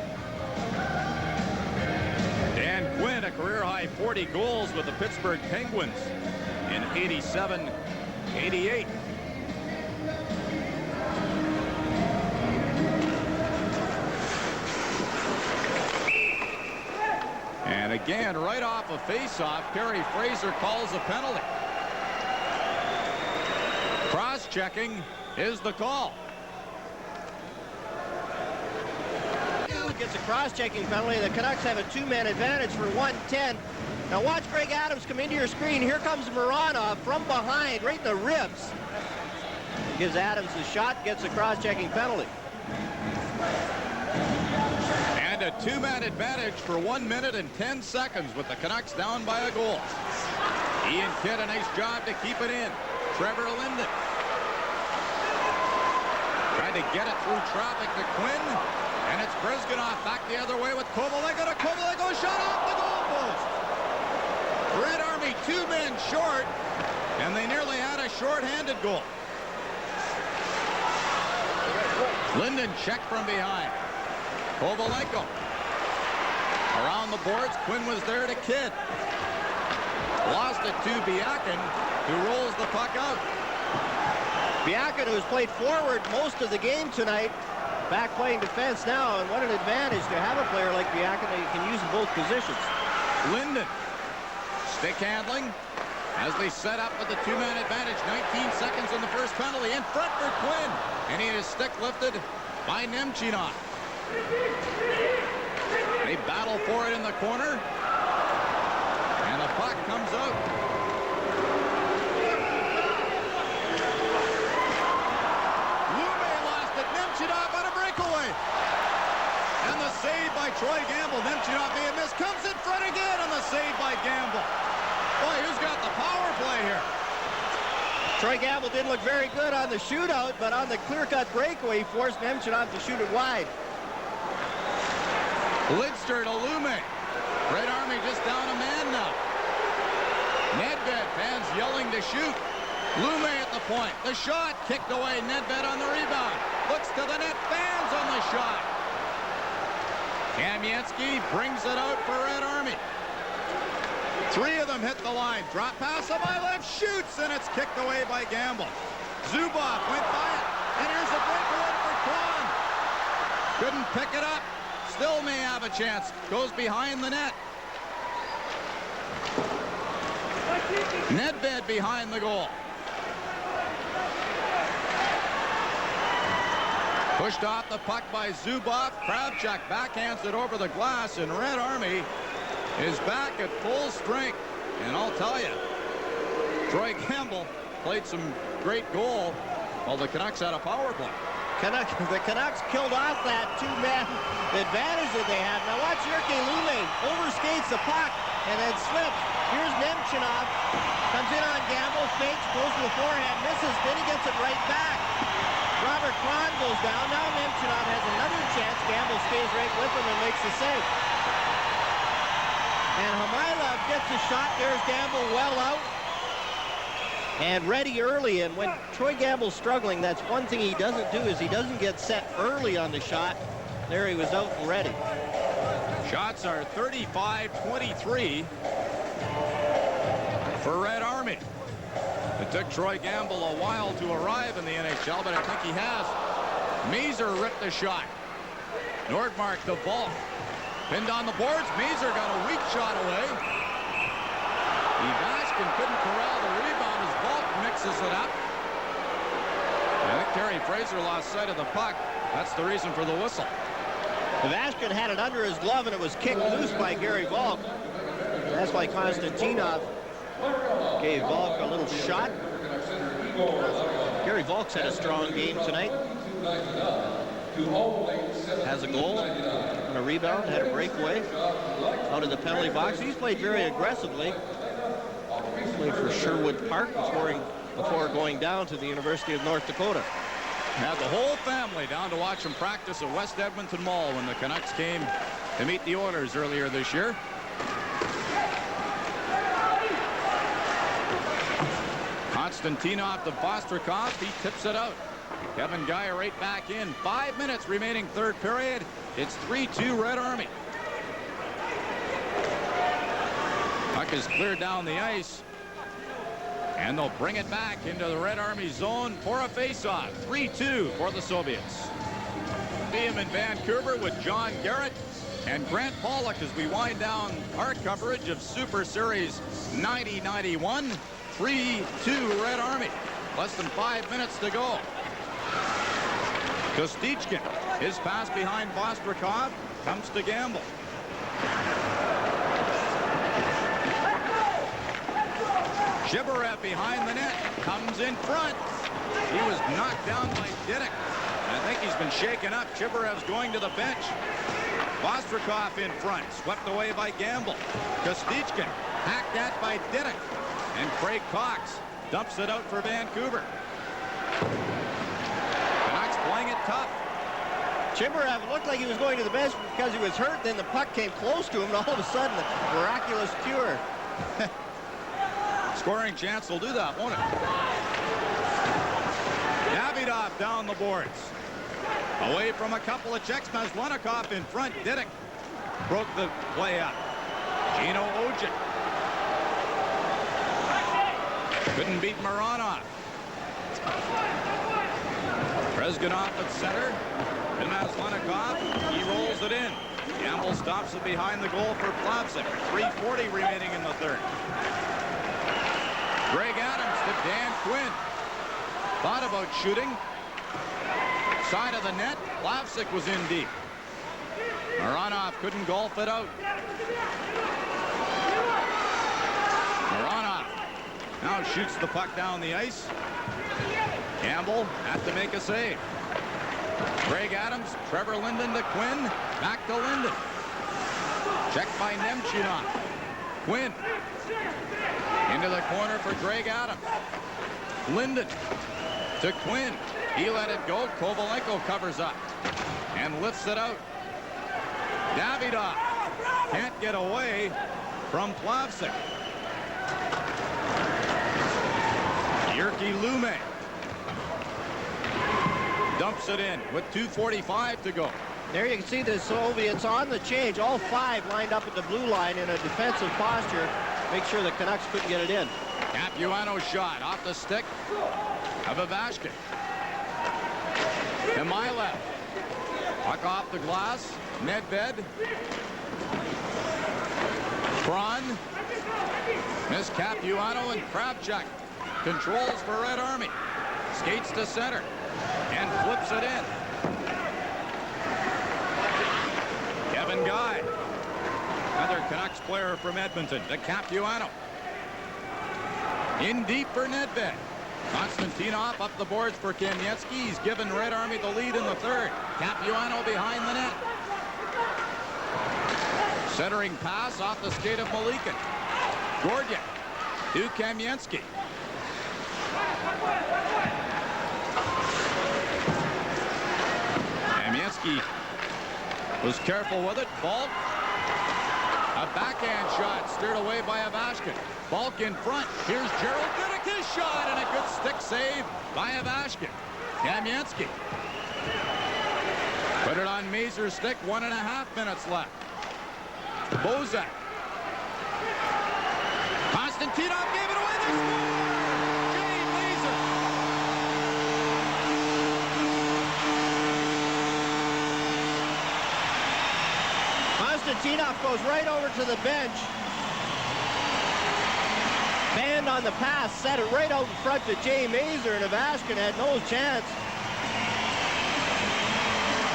Dan Quinn, a career-high 40 goals with the Pittsburgh Penguins in 87-88. again right off a face-off. Kerry Fraser calls a penalty. Cross-checking is the call. Gets a cross-checking penalty. The Canucks have a two-man advantage for 1:10. Now watch Greg Adams come into your screen. Here comes Moranov from behind, right in the ribs. Gives Adams a shot, gets a cross-checking penalty. And a two-man advantage for 1 minute and 10 seconds with the Canucks down by a goal. Ian Kidd, a nice job to keep it in. Trevor Linden trying to get it through traffic to Quinn. And it's Brizganoff back the other way with Kovaleko to Kovaleko, shot off the goalpost. Red Army 2 men short, and they nearly had a short-handed goal. Linden checked from behind. Kovaleko around the boards. Quinn was there to Kidd. Lost it to Biakin, who rolls the puck out. Biakin, who's played forward most of the game tonight, back playing defense now, and what an advantage to have a player like Biakin that you can use in both positions. Linden, stick handling as they set up with the two-man advantage. 19 seconds on the first penalty. In front for Quinn, and he had his stick lifted by Nemchinov. They battle for it in the corner, and the puck comes out. Nemchinov on a breakaway. And the save by Troy Gamble. Nemchinov may have missed. Comes in front again on the save by Gamble. Boy, who's got the power play here? Troy Gamble didn't look very good on the shootout, but on the clear-cut breakaway, he forced Nemchinov to shoot it wide. Lidster to Lume. Red Army just down a man now. Nedved, fans yelling to shoot. Lume at the point. The shot kicked away. Nedved on the rebound. Looks to the net. Fans on the shot. Kamensky brings it out for Red Army. 3 of them hit the line. Drop pass on my left. Shoots, and it's kicked away by Gamble. Zubov went by it. And here's a breakaway for Kron. Couldn't pick it up. Still may have a chance. Goes behind the net. Nedved behind the goal. Pushed off the puck by Zubov. Kravchuk backhands it over the glass, and Red Army is back at full strength. And I'll tell you, Troy Gamble played some great goal while the Canucks had a power play. The Canucks killed off that two-man advantage that they had. Now watch Jyrki Lume overskates the puck and then slips. Here's Nemchinov. Comes in on Gamble, fakes, goes to the forehand, misses, then he gets it right back. Robert Kron goes down. Now Nemchinov has another chance. Gamble stays right with him and makes the save. And Hamailov gets a shot. There's Gamble well out. And ready early. And when Troy Gamble's struggling, that's one thing he doesn't do is he doesn't get set early on the shot. There he was out and ready. Shots are 35-23 for Red Army. It took Troy Gamble a while to arrive in the NHL, but I think he has. Mazur ripped the shot. Nordmark to Volk. Pinned on the boards. Mazur got a weak shot away. Ivashkin couldn't corral the rebound as Volk mixes it up. I think Kerry Fraser lost sight of the puck. That's the reason for the whistle. Ivashkin had it under his glove and it was kicked loose by Gary Volk. That's why Konstantinov gave Volk a little shot. Gary Volk's had a strong game tonight. Has a goal and a rebound, had a breakaway out of the penalty box. He's played very aggressively. Played for Sherwood Park before going down to the University of North Dakota. Had the whole family down to watch him practice at West Edmonton Mall when the Canucks came to meet the Oilers earlier this year. Konstantinov to Vostrikov. He tips it out. Kevin Guy right back in. 5 minutes remaining third period. It's 3-2 Red Army. Puck is cleared down the ice. And they'll bring it back into the Red Army zone for a face-off. 3-2 for the Soviets. See him in Vancouver with John Garrett. and Grant Pollock as we wind down our coverage of Super Series 90-91. 3-2 Red Army. Less than 5 minutes to go. Kostichkin, his pass behind Vostrikov, comes to Gamble. Shibarev behind the net, comes in front. He was knocked down by Diddick. I think he's been shaken up. Shibarev's going to the bench. Vostrikov in front, swept away by Gamble. Kostichkin, hacked at by Diddick. And Craig Cox dumps it out for Vancouver. Canucks playing it tough. Shibarev looked like he was going to the bench because he was hurt. Then the puck came close to him, and all of a sudden, a miraculous cure. Scoring chance will do that, won't it? Davidov down the boards. Away from a couple of checks. Maslenikov in front. Diddick broke the play up. Gino Ojic couldn't beat Mironov. Rezganov at center. And Maslenikov, he rolls it in. Gamble stops it behind the goal for Plavsic. 3:40 remaining in the third. Greg Adams to Dan Quinn. Thought about shooting. Side of the net. Plavsic was in deep. Mironov couldn't golf it out. Mironov now shoots the puck down the ice. Campbell had to make a save. Greg Adams, Trevor Linden to Quinn. Back to Linden. Checked by Nemchinov. Quinn. Into the corner for Greg Adams. Linden to Quinn. He let it go. Kovalenko covers up and lifts it out. Davidov can't get away from Plavsic. Jyrki Lume dumps it in with 2:45 to go. There you can see the Soviets on the change. All five lined up at the blue line in a defensive posture. Make sure the Canucks couldn't get it in. Capuano's shot off the stick of Ivashkin. Milev. Puck off the glass. Nedved. Kron. Miss Capuano and Kravchuk. Controls for Red Army. Skates to center. And flips it in. Kevin Guy. Another Canucks player from Edmonton. To Capuano. In deep for Nedved. Konstantinov up the boards for Kamensky. He's given Red Army the lead in the third. Capuano behind the net. Centering pass off the skate of Malikin. Gordiak to Kamensky. Kamensky was careful with it. Balk. A backhand shot steered away by Ivashkin. Balk in front. Here's Gerald Diddick, his shot, and a good stick save by Ivashkin. Kamensky. Put it on Mazur's stick. 1.5 minutes left. Bozak. Konstantinov gave it away. They score! Jay Mazur. Konstantinov goes right over to the bench. Band on the pass, set it right out in front to Jay Mazur, and Ivashkin had no chance.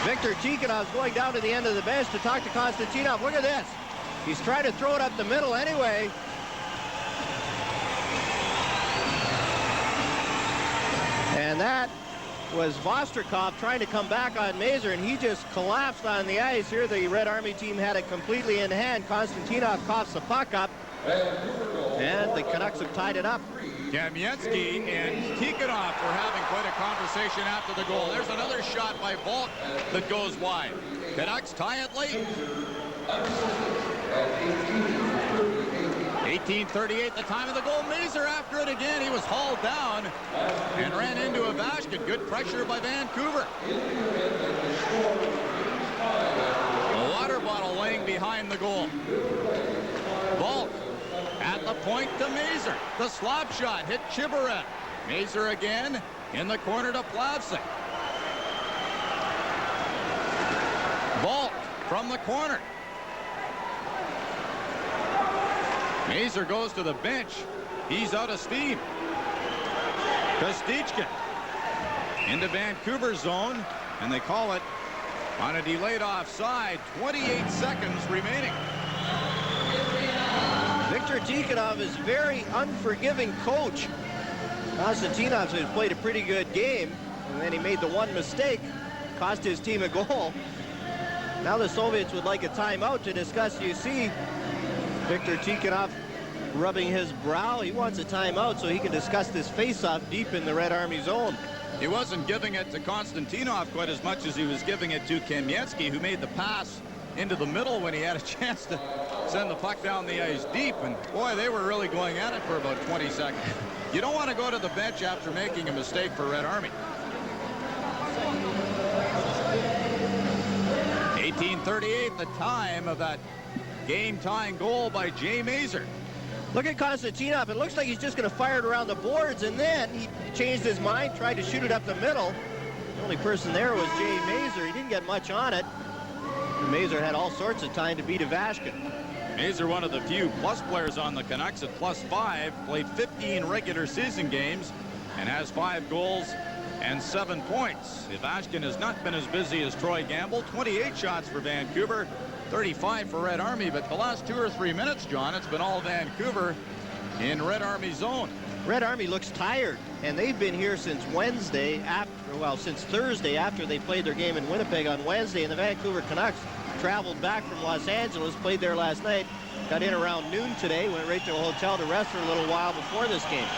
Victor Tikhonov's going down to the end of the bench to talk to Konstantinov. Look at this. He's trying to throw it up the middle anyway. And that was Vostrikov trying to come back on Mazur, and he just collapsed on the ice. Here the Red Army team had it completely in hand. Konstantinov coughs the puck up, and the Canucks have tied it up. Kamensky and Tikhonov were having quite a conversation after the goal. There's another shot by Volk that goes wide. Canucks tie it late. 18:38 the time of the goal. Mazur after it again. He was hauled down and ran into Ivashkin. Good pressure by Vancouver. A water bottle laying behind the goal. Volk at the point to Mazur. The slap shot hit Chibaret. Mazur again in the corner to Plavsic. Volk from the corner. Mazur goes to the bench. He's out of steam. Kostichkin into Vancouver zone, and they call it on a delayed offside. 28 seconds remaining. Viktor Tikhonov is very unforgiving coach. Konstantinov has played a pretty good game, and then he made the one mistake, cost his team a goal. Now the Soviets would like a timeout to discuss. You see Viktor Tikhonov rubbing his brow. He wants a timeout so he can discuss this face-off deep in the Red Army zone. He wasn't giving it to Konstantinov quite as much as he was giving it to Kamensky, who made the pass into the middle when he had a chance to send the puck down the ice deep. And boy, they were really going at it for about 20 seconds. You don't want to go to the bench after making a mistake for Red Army. 18:38, the time of that game-tying goal by Jay Mazur. Look at Konstantinov. It looks like he's just going to fire it around the boards, and then he changed his mind, tried to shoot it up the middle. The only person there was Jay Mazur. He didn't get much on it. And Mazur had all sorts of time to beat Ivashkin. Mazur, one of the few plus players on the Canucks at +5, played 15 regular season games and has 5 goals and 7 points. Ivashkin has not been as busy as Troy Gamble. 28 shots for Vancouver, 35 for Red Army, but the last 2 or 3 minutes, John, it's been all Vancouver in Red Army zone. Red Army looks tired, and they've been here since Wednesday since Thursday after they played their game in Winnipeg on Wednesday, and the Vancouver Canucks traveled back from Los Angeles, played there last night, got in around noon today, went right to a hotel to rest for a little while before this game.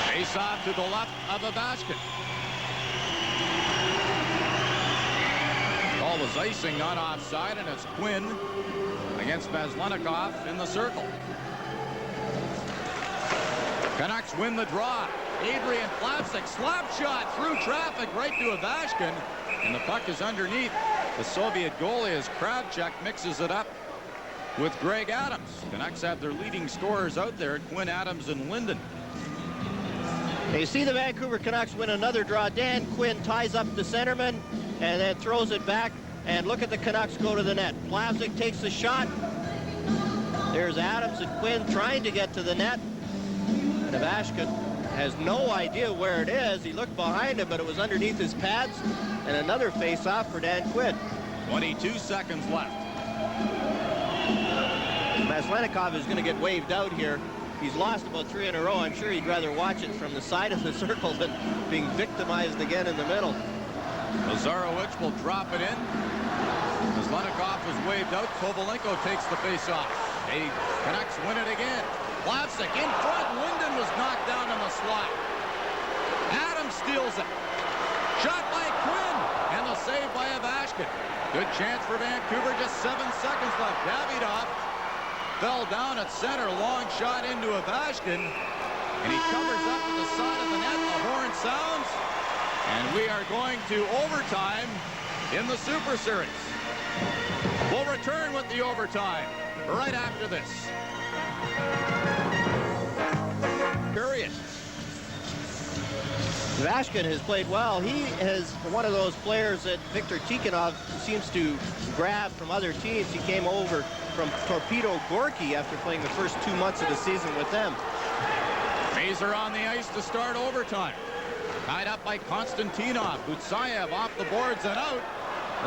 Face off to the left of Ivashkin. Ball was icing, not offside, and it's Quinn against Maslenikov in the circle. Canucks win the draw. Adrian Plavsic, slap shot through traffic right to Ivashkin, and the puck is underneath the Soviet goalie as Kravchuk mixes it up with Greg Adams. Canucks have their leading scorers out there, Quinn, Adams, and Linden. You see the Vancouver Canucks win another draw. Dan Quinn ties up the centerman and then throws it back, and look at the Canucks go to the net. Plavsic takes the shot. There's Adams and Quinn trying to get to the net, and Ivashkin has no idea where it is. He looked behind him, but it was underneath his pads, and another face-off for Dan Quinn. 22 seconds left. Maslenikov is going to get waved out here. He's lost about 3 in a row. I'm sure he'd rather watch it from the side of the circle than being victimized again in the middle. Lazarowicz will drop it in. Maslenikov was waved out. Kovalenko takes the face-off. The Canucks win it again. Plavsic in front. Linden was knocked down in the slot. Adams steals it. Shot by Quinn, and the save by Ivashkin. Good chance for Vancouver. Just 7 seconds left. Davidoff fell down at center. Long shot into Ivashkin, and he covers up at the side of the net. The horn sounds, and we are going to overtime in the Super Series. We'll return with the overtime right after this. Period. Ivashkin has played well. He is one of those players that Viktor Tikhonov seems to grab from other teams. He came over from Torpedo Gorky after playing the first 2 months of the season with them. Mazur on the ice to start overtime. Tied up by Konstantinov. Butsayev off the boards and out.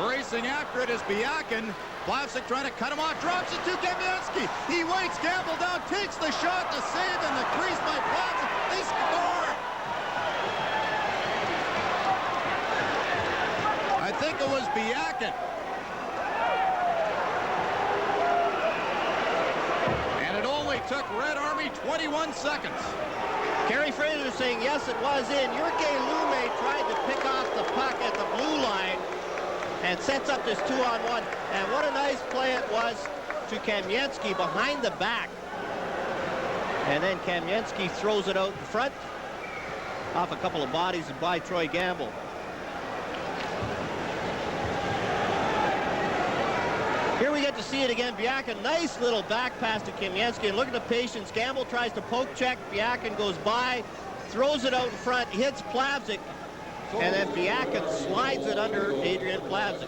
Racing after it is Biakin. Plavsic trying to cut him off. Drops it to Kamensky. He waits. Gamble down. Takes the shot. The save in the crease by Plavsic. They score. I think it was Biakin. And it only took Red Army 21 seconds. Kerry Fraser saying, yes, it was in. Jurke Lume tried to pick off the puck at the blue line and sets up this 2-on-1. And what a nice play it was to Kamensky behind the back. And then Kamensky throws it out in front off a couple of bodies and by Troy Gamble. Here we get to see it again. Biakin, nice little back pass to Kamensky, and look at the patience. Gamble tries to poke check. Biakin goes by, throws it out in front, hits Plavsic, and then Biakin slides it under Adrian Plavsic.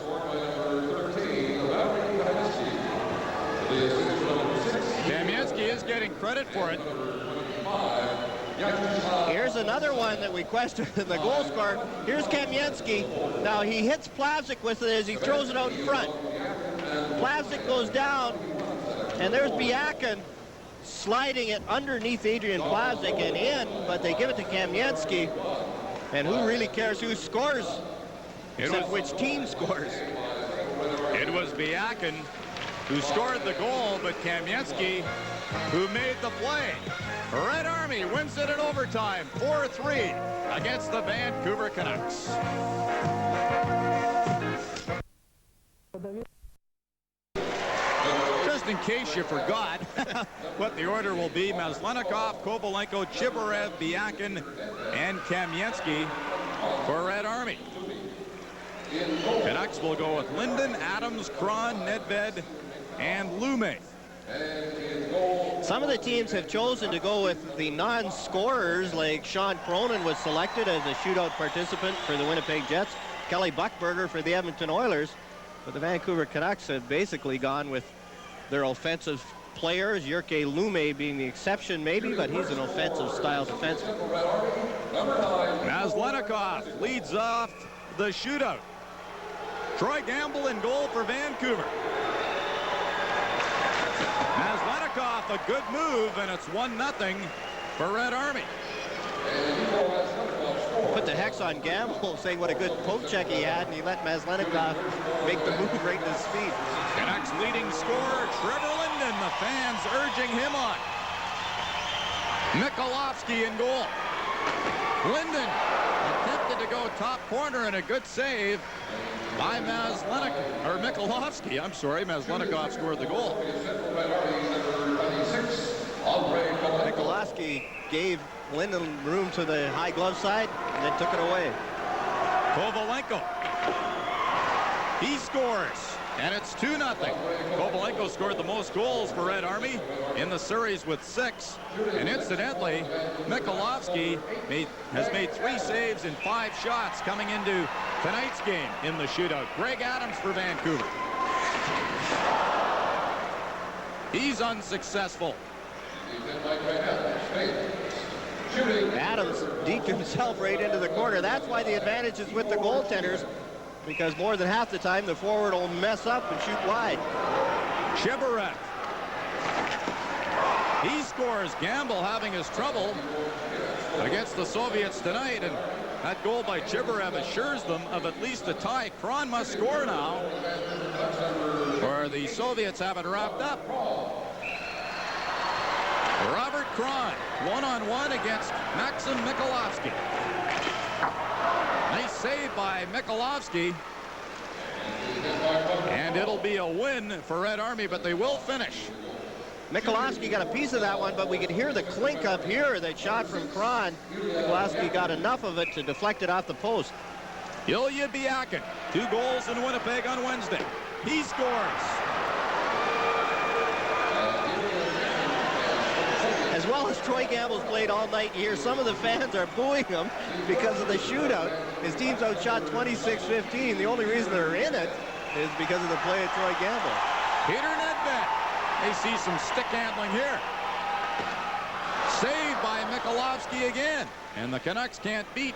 Kamensky is getting credit for it. Here's another one that we questioned in the goal scorer. Here's Kamensky. Now he hits Plavsic with it as he throws it out in front. Plavsic goes down, and there's Biakin sliding it underneath Adrian Plavsic and in, but they give it to Kamensky. And who really cares who scores, except which team scores? It was Biakin who scored the goal, but Kamensky who made the play. Red Army wins it in overtime, 4-3 against the Vancouver Canucks. Just in case you forgot what the order will be, Maslenikov, Kovalenko, Chibarev, Biakin, and Kamensky for Red Army. Canucks will go with Linden, Adams, Kron, Nedved, and Lume. Some of the teams have chosen to go with the non-scorers, like Sean Cronin was selected as a shootout participant for the Winnipeg Jets, Kelly Buchberger for the Edmonton Oilers, but the Vancouver Canucks have basically gone with their offensive players, Jyrki Lume being the exception maybe, but he's an offensive style defenseman. Maslenikov leads off the shootout. Troy Gamble in goal for Vancouver. Maslenikov, a good move, and it's 1-0 for Red Army. Put the hex on Gamble, saying what a good poke check he had, and he let Maslenikov make the move right to his feet. Canucks leading scorer, Trevor Linden. The fans urging him on. Mikulovsky in goal. Linden attempted to go top corner, and a good save by Mikulovsky. I'm sorry, Maslenikov scored the goal. Mikulovsky gave Linden room to the high glove side and then took it away. Kovalenko. He scores, and it's 2-0. Kovalenko scored the most goals for Red Army in the series with 6. And incidentally, Mikulovsky has made 3 saves in 5 shots coming into tonight's game in the shootout. Greg Adams for Vancouver. He's unsuccessful. Adams deked himself right into the corner. That's why the advantage is with the goaltenders, because more than half the time the forward will mess up and shoot wide. Chibarev. He scores. Gamble having his trouble against the Soviets tonight, and that goal by Chibarev assures them of at least a tie. Kron must score now, or the Soviets haven't wrapped up. Robert Kron, 1-on-1 against Maxim Mikulovsky. Nice save by Mikulovsky. And it'll be a win for Red Army, but they will finish. Mikulovsky got a piece of that one, but we could hear the clink up here that shot from Kron. Mikulovsky got enough of it to deflect it off the post. Ilya Biakin, 2 goals in Winnipeg on Wednesday. He scores. As well as Troy Gamble's played all night here, some of the fans are booing him because of the shootout. His team's outshot 26-15. The only reason they're in it is because of the play of Troy Gamble. Peter Nedved. They see some stick handling here. Saved by Mikulovsky again. And the Canucks can't beat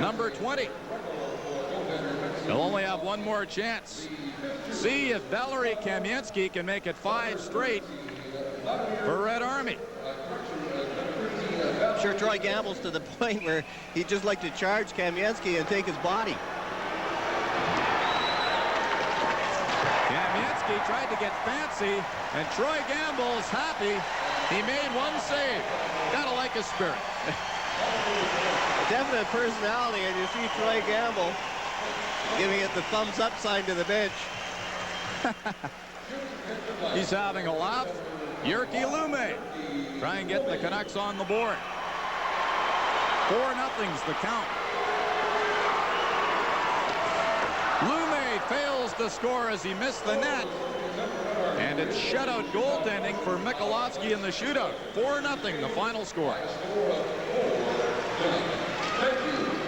number 20. They'll only have one more chance. See if Valery Kamensky can make it 5 straight for Red Army. I'm sure Troy Gamble's to the point where he'd just like to charge Kamensky and take his body. Kamensky tried to get fancy, and Troy Gamble is happy. He made 1 save. Gotta like his spirit. Definite personality, and you see Troy Gamble giving it the thumbs up sign to the bench. He's having a laugh. Jyrki Lume try and get the Canucks on the board. 4-0's the count. Lume fails to score as he missed the net. And it's shutout goaltending for Mikulovsky in the shootout. 4-0 the final score.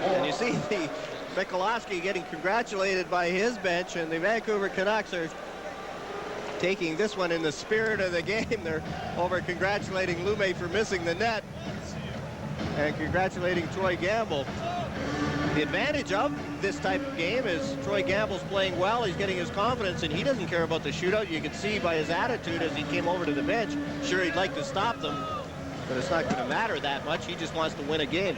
And you see the Mikulovsky getting congratulated by his bench, and the Vancouver Canucks are taking this one in the spirit of the game. They're over congratulating Lume for missing the net and congratulating Troy Gamble. The advantage of this type of game is Troy Gamble's playing well. He's getting his confidence, and he doesn't care about the shootout. You can see by his attitude as he came over to the bench. Sure, he'd like to stop them, but it's not going to matter that much. He just wants to win a game.